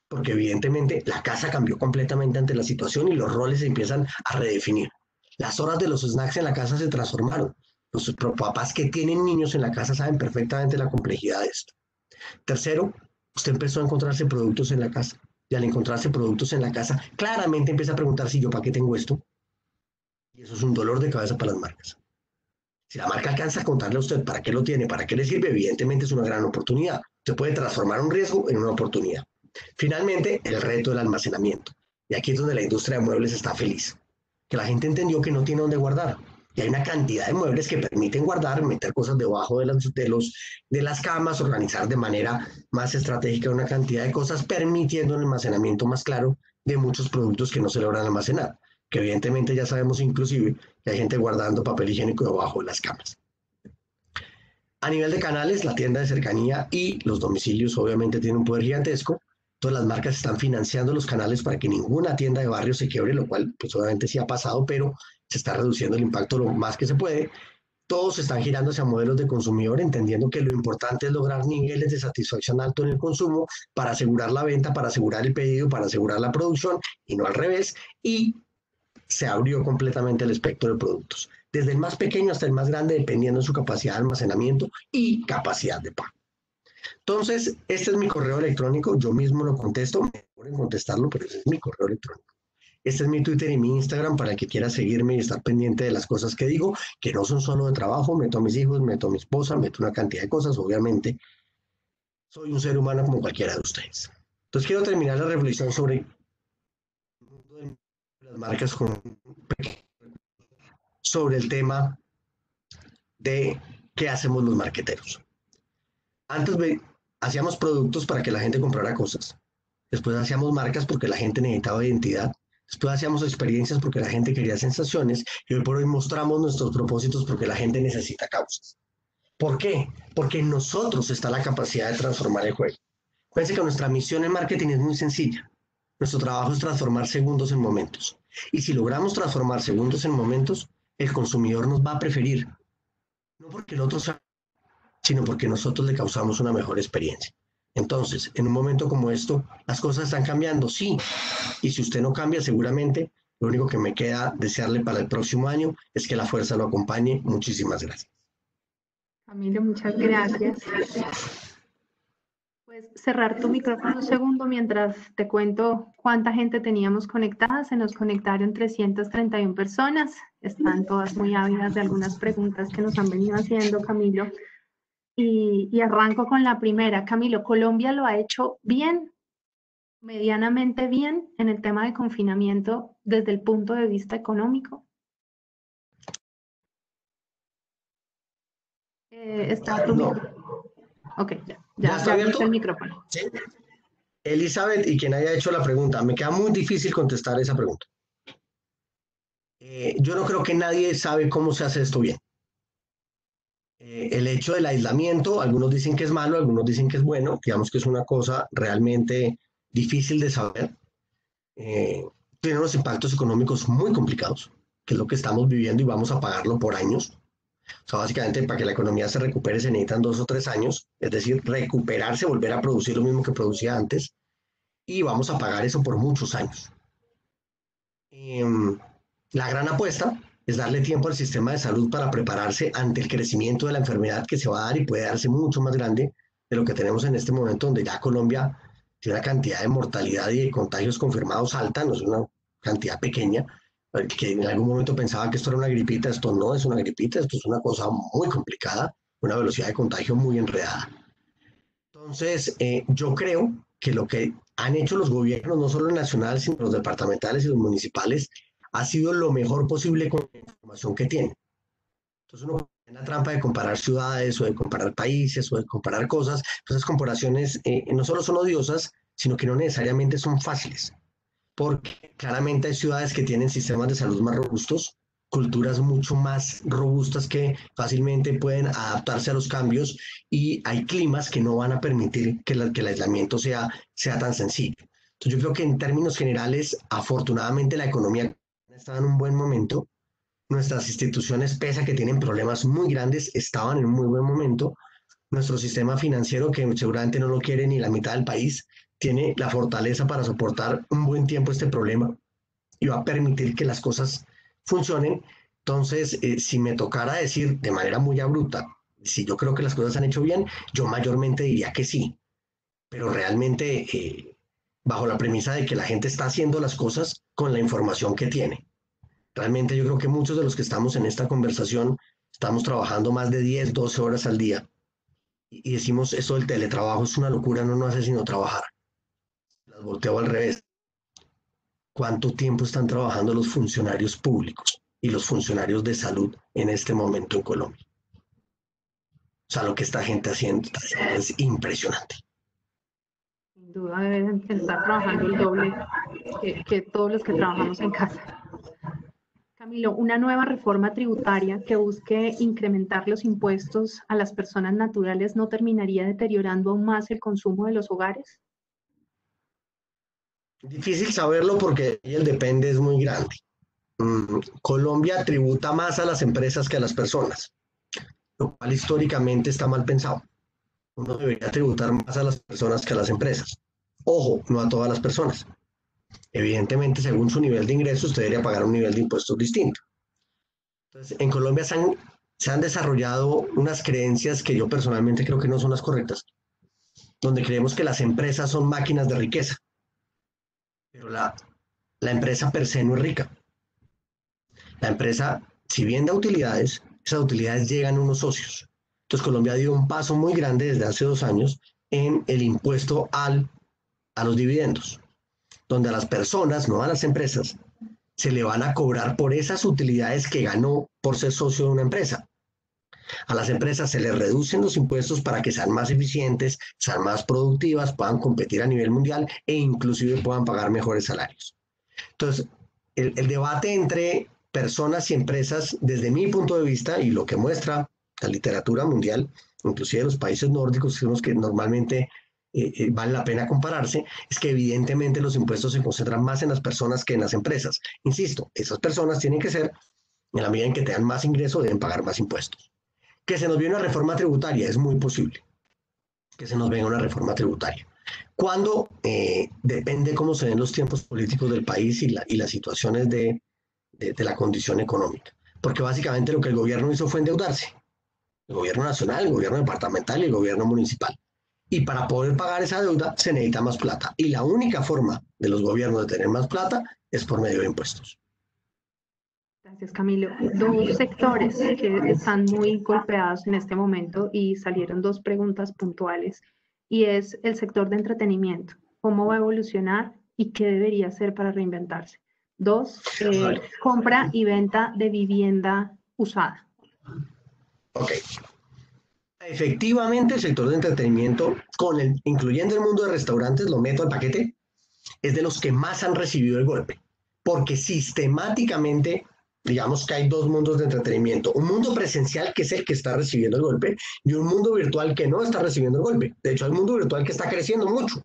Porque evidentemente la casa cambió completamente ante la situación y los roles se empiezan a redefinir. Las horas de los snacks en la casa se transformaron. Los papás que tienen niños en la casa saben perfectamente la complejidad de esto. Tercero, usted empezó a encontrarse productos en la casa. Y al encontrarse productos en la casa, claramente empieza a preguntar si yo para qué tengo esto. Y eso es un dolor de cabeza para las marcas. Si la marca alcanza a contarle a usted para qué lo tiene, para qué le sirve, evidentemente es una gran oportunidad. Usted puede transformar un riesgo en una oportunidad. Finalmente, el reto del almacenamiento. Y aquí es donde la industria de muebles está feliz. Que la gente entendió que no tiene dónde guardar. Y hay una cantidad de muebles que permiten guardar, meter cosas debajo de las camas, organizar de manera más estratégica una cantidad de cosas, permitiendo un almacenamiento más claro de muchos productos que no se logran almacenar. Que evidentemente ya sabemos inclusive que hay gente guardando papel higiénico debajo de las camas. A nivel de canales, la tienda de cercanía y los domicilios obviamente tienen un poder gigantesco. Todas las marcas están financiando los canales para que ninguna tienda de barrio se quiebre, lo cual pues obviamente sí ha pasado, pero se está reduciendo el impacto lo más que se puede. Todos están girando hacia modelos de consumidor, entendiendo que lo importante es lograr niveles de satisfacción alto en el consumo para asegurar la venta, para asegurar el pedido, para asegurar la producción y no al revés. Y se abrió completamente el espectro de productos, desde el más pequeño hasta el más grande, dependiendo de su capacidad de almacenamiento y capacidad de pago. Entonces, este es mi correo electrónico, yo mismo lo contesto, me demoro en contestarlo, pero ese es mi correo electrónico. Este es mi Twitter y mi Instagram para el que quiera seguirme y estar pendiente de las cosas que digo, que no son solo de trabajo, meto a mis hijos, meto a mi esposa, meto una cantidad de cosas, obviamente. Soy un ser humano como cualquiera de ustedes. Entonces quiero terminar la reflexión sobre las marcas sobre el tema de qué hacemos los marqueteros. Antes hacíamos productos para que la gente comprara cosas. Después hacíamos marcas porque la gente necesitaba identidad. Después hacíamos experiencias porque la gente quería sensaciones y hoy por hoy mostramos nuestros propósitos porque la gente necesita causas. ¿Por qué? Porque en nosotros está la capacidad de transformar el juego. Fíjense que nuestra misión en marketing es muy sencilla. Nuestro trabajo es transformar segundos en momentos. Y si logramos transformar segundos en momentos, el consumidor nos va a preferir. No porque el otro sea, sino porque nosotros le causamos una mejor experiencia. Entonces, en un momento como esto, las cosas están cambiando, sí. Y si usted no cambia, seguramente lo único que me queda desearle para el próximo año es que la fuerza lo acompañe. Muchísimas gracias. Camilo, muchas gracias. Puedes cerrar tu micrófono un segundo mientras te cuento cuánta gente teníamos conectada. Se nos conectaron 331 personas. Están todas muy ávidas de algunas preguntas que nos han venido haciendo, Camilo. Y arranco con la primera. Camilo, ¿Colombia lo ha hecho bien, medianamente bien, en el tema de confinamiento desde el punto de vista económico? Está tu micrófono. Ok, ya está abierto el micrófono. ¿Sí? Elizabeth y quien haya hecho la pregunta, me queda muy difícil contestar esa pregunta. Yo no creo que nadie sabe cómo se hace esto bien. El hecho del aislamiento, algunos dicen que es malo, algunos dicen que es bueno, digamos que es una cosa realmente difícil de saber. Tiene unos impactos económicos muy complicados, que es lo que estamos viviendo y vamos a pagarlo por años. O sea, básicamente para que la economía se recupere se necesitan 2 o 3 años, es decir, recuperarse, volver a producir lo mismo que producía antes, y vamos a pagar eso por muchos años. La gran apuesta es darle tiempo al sistema de salud para prepararse ante el crecimiento de la enfermedad que se va a dar y puede darse mucho más grande de lo que tenemos en este momento, donde ya Colombia tiene una cantidad de mortalidad y de contagios confirmados alta, no es una cantidad pequeña, que en algún momento pensaba que esto era una gripita, esto no es una gripita, esto es una cosa muy complicada, una velocidad de contagio muy enredada. Entonces, yo creo que lo que han hecho los gobiernos, no solo el nacional, sino los departamentales y los municipales, ha sido lo mejor posible con la información que tienen. Entonces uno en la trampa de comparar ciudades o de comparar países o de comparar cosas, pues esas comparaciones no solo son odiosas, sino que no necesariamente son fáciles, porque claramente hay ciudades que tienen sistemas de salud más robustos, culturas mucho más robustas que fácilmente pueden adaptarse a los cambios y hay climas que no van a permitir que el aislamiento sea tan sencillo. Entonces yo creo que en términos generales, afortunadamente la economía está en un buen momento. Nuestras instituciones, pese a que tienen problemas muy grandes, estaban en un muy buen momento. Nuestro sistema financiero, que seguramente no lo quiere ni la mitad del país, tiene la fortaleza para soportar un buen tiempo este problema y va a permitir que las cosas funcionen. Entonces, si me tocara decir de manera muy abrupta, si yo creo que las cosas se han hecho bien, yo mayormente diría que sí, pero realmente bajo la premisa de que la gente está haciendo las cosas con la información que tiene. Realmente yo creo que muchos de los que estamos en esta conversación estamos trabajando más de 10, 12 horas al día y decimos eso del teletrabajo es una locura, no nos hace sino trabajar. Las volteo al revés. ¿Cuánto tiempo están trabajando los funcionarios públicos y los funcionarios de salud en este momento en Colombia? O sea, lo que esta gente haciendo es impresionante. Sin duda deben estar trabajando el doble que todos los que trabajamos en casa. Camilo, una nueva reforma tributaria que busque incrementar los impuestos a las personas naturales no terminaría deteriorando aún más el consumo de los hogares. Difícil saberlo porque el depende es muy grande. Colombia tributa más a las empresas que a las personas, lo cual históricamente está mal pensado. Uno debería tributar más a las personas que a las empresas. Ojo, no a todas las personas. Evidentemente, según su nivel de ingresos, usted debería pagar un nivel de impuestos distinto. Entonces, en Colombia se han desarrollado unas creencias que yo personalmente creo que no son las correctas, donde creemos que las empresas son máquinas de riqueza, pero la empresa per se no es rica. La empresa, si bien da utilidades, esas utilidades llegan a unos socios. Entonces Colombia dio un paso muy grande desde hace 2 años en el impuesto a los dividendos, donde a las personas, no a las empresas, se le van a cobrar por esas utilidades que ganó por ser socio de una empresa. A las empresas se les reducen los impuestos para que sean más eficientes, sean más productivas, puedan competir a nivel mundial e inclusive puedan pagar mejores salarios. Entonces, el debate entre personas y empresas, desde mi punto de vista, y lo que muestra la literatura mundial, inclusive los países nórdicos, que son los que normalmente vale la pena compararse, es que evidentemente los impuestos se concentran más en las personas que en las empresas. Insisto, esas personas tienen que ser, en la medida en que tengan más ingresos, deben pagar más impuestos. Que se nos viene una reforma tributaria, es muy posible que se nos venga una reforma tributaria. Cuando depende cómo se den los tiempos políticos del país y las situaciones de la condición económica. Porque básicamente lo que el gobierno hizo fue endeudarse. El gobierno nacional, el gobierno departamental y el gobierno municipal. Y para poder pagar esa deuda se necesita más plata. Y la única forma de los gobiernos de tener más plata es por medio de impuestos. Gracias, Camilo. Dos sectores que están muy golpeados en este momento y salieron dos preguntas puntuales y es el sector de entretenimiento. ¿Cómo va a evolucionar y qué debería hacer para reinventarse? Dos, compra y venta de vivienda usada. Ok. Efectivamente, el sector de entretenimiento, incluyendo el mundo de restaurantes, lo meto al paquete, es de los que más han recibido el golpe, porque sistemáticamente, digamos que hay dos mundos de entretenimiento, un mundo presencial que es el que está recibiendo el golpe y un mundo virtual que no está recibiendo el golpe. De hecho, hay un mundo virtual que está creciendo mucho.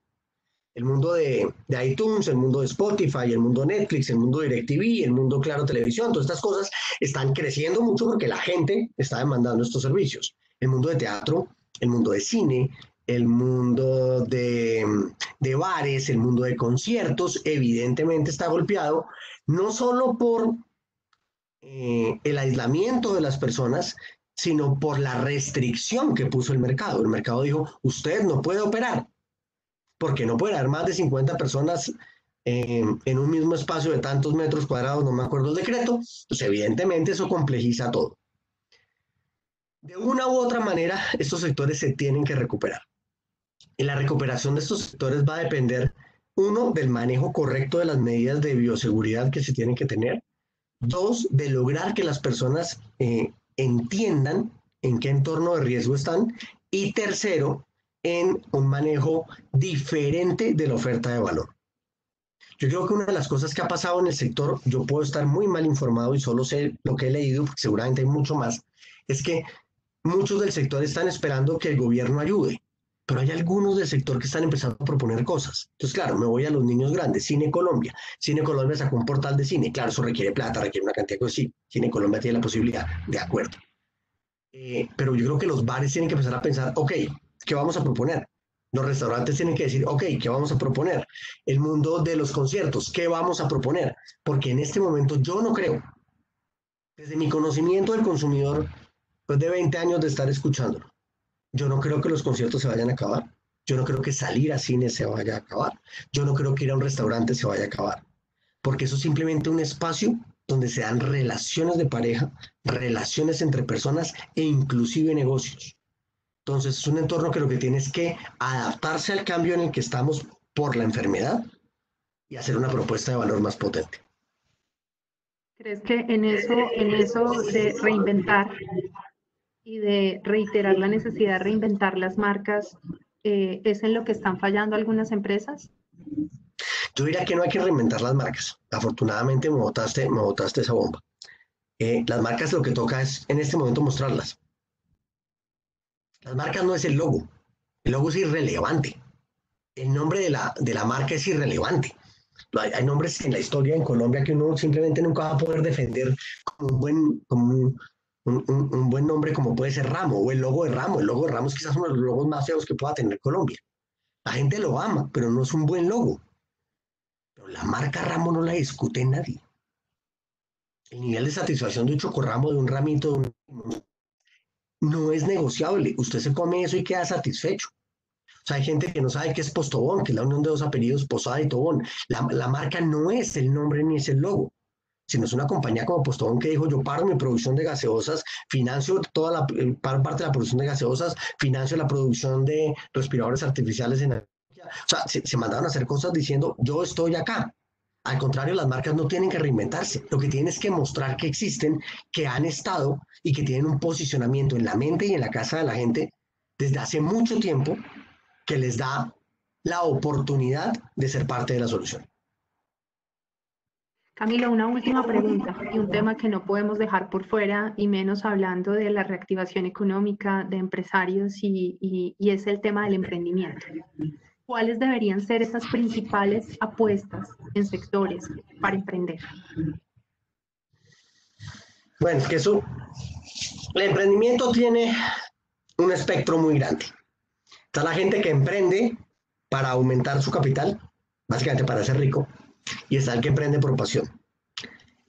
El mundo de iTunes, el mundo de Spotify, el mundo Netflix, el mundo DirecTV, el mundo Claro Televisión, todas estas cosas están creciendo mucho porque la gente está demandando estos servicios. El mundo de teatro, el mundo de cine, el mundo de bares, el mundo de conciertos, evidentemente está golpeado, no solo por el aislamiento de las personas, sino por la restricción que puso el mercado. El mercado dijo, usted no puede operar, porque no puede haber más de 50 personas en un mismo espacio de tantos metros cuadrados, no me acuerdo el decreto, pues evidentemente eso complejiza todo. De una u otra manera, estos sectores se tienen que recuperar. Y la recuperación de estos sectores va a depender, uno, del manejo correcto de las medidas de bioseguridad que se tienen que tener, dos, de lograr que las personas entiendan en qué entorno de riesgo están, y tercero, en un manejo diferente de la oferta de valor. Yo creo que una de las cosas que ha pasado en el sector, yo puedo estar muy mal informado y solo sé lo que he leído, porque seguramente hay mucho más, es que muchos del sector están esperando que el gobierno ayude, pero hay algunos del sector que están empezando a proponer cosas. Entonces, claro, me voy a los niños grandes. Cine Colombia. Cine Colombia sacó un portal de cine. Claro, eso requiere plata, requiere una cantidad de cosas. Sí, Cine Colombia tiene la posibilidad, de acuerdo. Pero yo creo que los bares tienen que empezar a pensar, ok, ¿qué vamos a proponer? Los restaurantes tienen que decir, ok, ¿qué vamos a proponer? El mundo de los conciertos, ¿qué vamos a proponer? Porque en este momento yo no creo, desde mi conocimiento del consumidor, después de 20 años de estar escuchándolo, yo no creo que los conciertos se vayan a acabar. Yo no creo que salir a cine se vaya a acabar. Yo no creo que ir a un restaurante se vaya a acabar. Porque eso es simplemente un espacio donde se dan relaciones de pareja, relaciones entre personas e inclusive negocios. Entonces es un entorno que lo que tiene es que adaptarse al cambio en el que estamos por la enfermedad y hacer una propuesta de valor más potente. ¿Crees que en eso de reinventar y de reiterar la necesidad de reinventar las marcas, es en lo que están fallando algunas empresas? Yo diría que no hay que reinventar las marcas. Afortunadamente me botaste esa bomba. Las marcas lo que toca es en este momento mostrarlas. Las marcas no es el logo es irrelevante. El nombre de la marca es irrelevante. Hay nombres en la historia en Colombia que uno simplemente nunca va a poder defender como un buen nombre como puede ser Ramo o el logo de Ramo. El logo de Ramo es quizás uno de los logos más feos que pueda tener Colombia. La gente lo ama, pero no es un buen logo. Pero la marca Ramo no la discute nadie. El nivel de satisfacción de un chocorramo, de un ramito, no es negociable. Usted se come eso y queda satisfecho. O sea, hay gente que no sabe qué es Postobón, que es la unión de dos apellidos, Posada y Tobón. La marca no es el nombre ni es el logo, sino es una compañía como Postobón que dijo, yo paro mi producción de gaseosas, financio toda parte de la producción de gaseosas, financio la producción de respiradores artificiales en o sea, se mandaron a hacer cosas diciendo, yo estoy acá. Al contrario, las marcas no tienen que reinventarse. Lo que tienen es que mostrar que existen, que han estado y que tienen un posicionamiento en la mente y en la casa de la gente desde hace mucho tiempo que les da la oportunidad de ser parte de la solución. Camilo, una última pregunta y un tema que no podemos dejar por fuera, y menos hablando de la reactivación económica de empresarios, y es el tema del emprendimiento. ¿Cuáles deberían ser esas principales apuestas en sectores para emprender? Bueno, es que el emprendimiento tiene un espectro muy grande. Está la gente que emprende para aumentar su capital, básicamente para ser rico, y está el que emprende por pasión.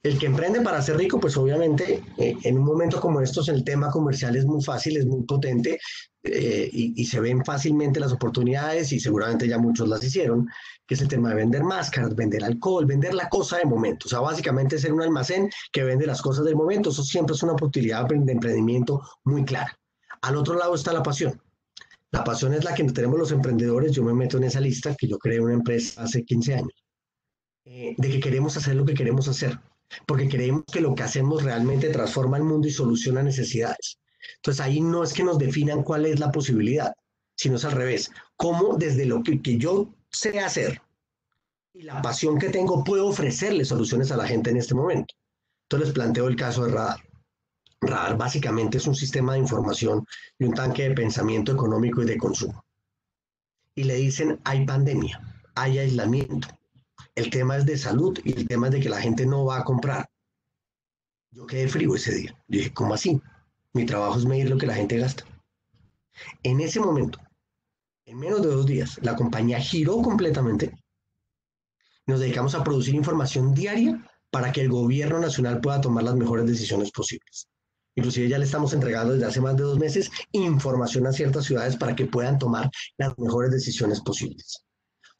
El que emprende para ser rico, pues obviamente en un momento como estos el tema comercial es muy fácil, es muy potente y se ven fácilmente las oportunidades y seguramente ya muchos las hicieron, que es el tema de vender máscaras, vender alcohol, vender la cosa de momento. O sea, básicamente ser un almacén que vende las cosas del momento. Eso siempre es una oportunidad de emprendimiento muy clara. Al otro lado está la pasión. La pasión es la que tenemos los emprendedores. Yo me meto en esa lista, que yo creé una empresa hace 15 años, de que queremos hacer lo que queremos hacer, porque creemos que lo que hacemos realmente transforma el mundo y soluciona necesidades. Entonces ahí no es que nos definan cuál es la posibilidad, sino es al revés. Cómo desde lo que yo sé hacer y la pasión que tengo puedo ofrecerle soluciones a la gente en este momento. Entonces les planteo el caso de Radar. Radar básicamente es un sistema de información y un tanque de pensamiento económico y de consumo. Y le dicen, hay pandemia, hay aislamiento, el tema es de salud y el tema es de que la gente no va a comprar. Yo quedé frío ese día. Yo dije, ¿cómo así? Mi trabajo es medir lo que la gente gasta. En ese momento, en menos de 2 días, la compañía giró completamente. Nos dedicamos a producir información diaria para que el gobierno nacional pueda tomar las mejores decisiones posibles. Inclusive ya le estamos entregando desde hace más de 2 meses información a ciertas ciudades para que puedan tomar las mejores decisiones posibles.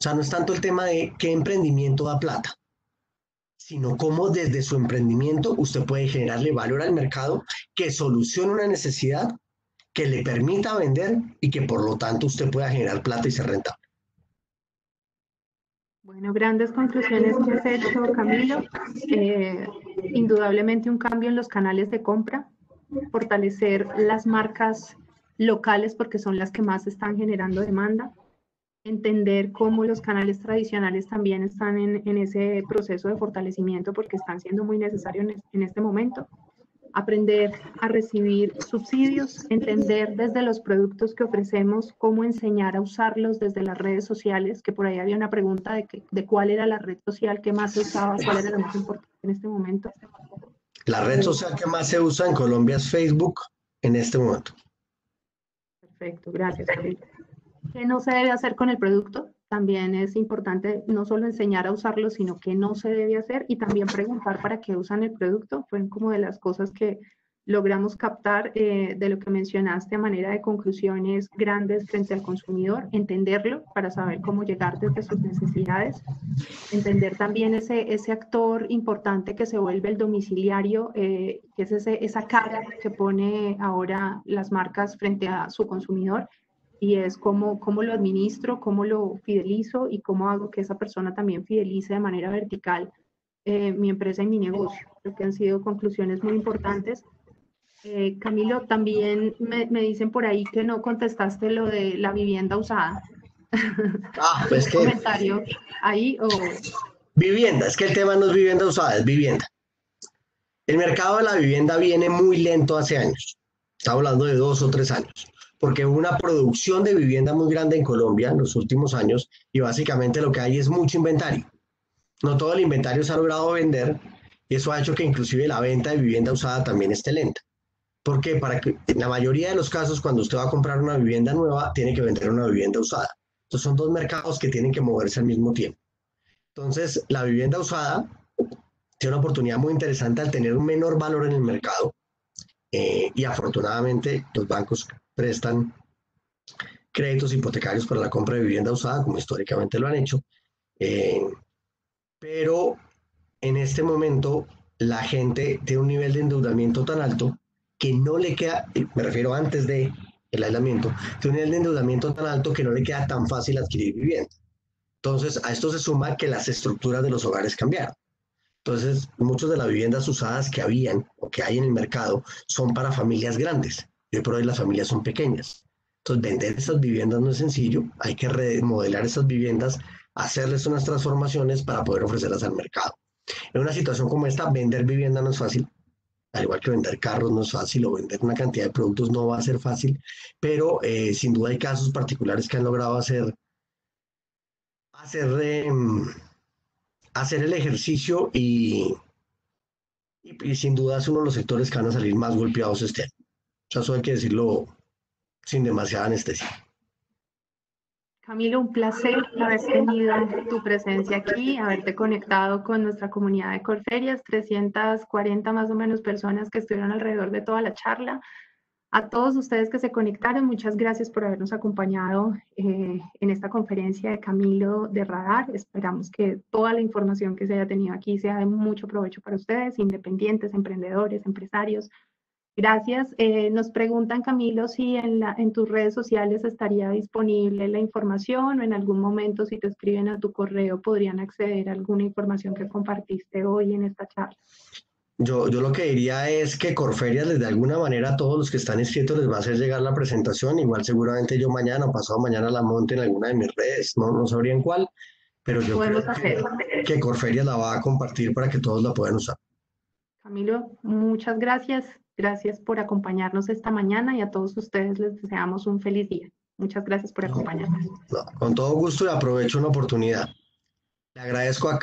O sea, no es tanto el tema de qué emprendimiento da plata, sino cómo desde su emprendimiento usted puede generarle valor al mercado que solucione una necesidad, que le permita vender y que por lo tanto usted pueda generar plata y ser rentable. Bueno, grandes conclusiones que has hecho, Camilo. Indudablemente un cambio en los canales de compra, fortalecer las marcas locales porque son las que más están generando demanda, entender cómo los canales tradicionales también están en ese proceso de fortalecimiento porque están siendo muy necesarios en este momento, aprender a recibir subsidios, entender desde los productos que ofrecemos cómo enseñar a usarlos desde las redes sociales, que por ahí había una pregunta de cuál era la red social que más se usaba, cuál era la más importante en este momento. La red social que más se usa en Colombia es Facebook en este momento. Perfecto, gracias. ¿Qué no se debe hacer con el producto? También es importante no solo enseñar a usarlo, sino qué no se debe hacer y también preguntar para qué usan el producto. Fueron como de las cosas que logramos captar de lo que mencionaste a manera de conclusiones grandes frente al consumidor, entenderlo para saber cómo llegar desde sus necesidades, entender también ese actor importante que se vuelve el domiciliario, que es esa cara que pone ahora las marcas frente a su consumidor, y es cómo lo administro, cómo lo fidelizo y cómo hago que esa persona también fidelice de manera vertical mi empresa y mi negocio. Creo que han sido conclusiones muy importantes. Camilo, también me dicen por ahí que no contestaste lo de la vivienda usada. Pues ¿Un que comentario ahí o...? vivienda, es que el tema no es vivienda usada, es vivienda. El mercado de la vivienda viene muy lento hace años. Estamos hablando de 2 o 3 años, porque hubo una producción de vivienda muy grande en Colombia en los últimos años y básicamente lo que hay es mucho inventario. No todo el inventario se ha logrado vender y eso ha hecho que inclusive la venta de vivienda usada también esté lenta. Porque para que en la mayoría de los casos cuando usted va a comprar una vivienda nueva tiene que vender una vivienda usada. Entonces son 2 mercados que tienen que moverse al mismo tiempo. Entonces la vivienda usada tiene una oportunidad muy interesante al tener un menor valor en el mercado y afortunadamente los bancos prestan créditos hipotecarios para la compra de vivienda usada, como históricamente lo han hecho, pero en este momento la gente tiene un nivel de endeudamiento tan alto que no le queda, me refiero antes de el aislamiento, tiene un nivel de endeudamiento tan alto que no le queda tan fácil adquirir vivienda. Entonces, a esto se suma que las estructuras de los hogares cambiaron. Entonces, muchas de las viviendas usadas que habían o que hay en el mercado son para familias grandes. Y hoy por hoy las familias son pequeñas. Entonces, vender esas viviendas no es sencillo. Hay que remodelar esas viviendas, hacerles unas transformaciones para poder ofrecerlas al mercado. En una situación como esta, vender vivienda no es fácil, al igual que vender carros no es fácil o vender una cantidad de productos no va a ser fácil, pero sin duda hay casos particulares que han logrado hacer, hacer el ejercicio y sin duda es uno de los sectores que van a salir más golpeados este año. O sea, eso hay que decirlo sin demasiada anestesia. Camilo, un placer haber tenido tu presencia aquí, haberte conectado con nuestra comunidad de Corferias, 340 más o menos personas que estuvieron alrededor de toda la charla. A todos ustedes que se conectaron, muchas gracias por habernos acompañado en esta conferencia de Camilo de Radar. Esperamos que toda la información que se haya tenido aquí sea de mucho provecho para ustedes, independientes, emprendedores, empresarios. Gracias. Nos preguntan, Camilo, si en tus redes sociales estaría disponible la información o en algún momento si te escriben a tu correo podrían acceder a alguna información que compartiste hoy en esta charla. Yo lo que diría es que Corferias les de alguna manera a todos los que están inscritos les va a hacer llegar la presentación. Igual seguramente yo mañana o pasado mañana la monte en alguna de mis redes, no sabría en cuál, pero yo Podemos creo hacerlo. que Corferias la va a compartir para que todos la puedan usar. Camilo, muchas gracias. Gracias por acompañarnos esta mañana y a todos ustedes les deseamos un feliz día. Muchas gracias por acompañarnos. No, con todo gusto y aprovecho una oportunidad. Le agradezco a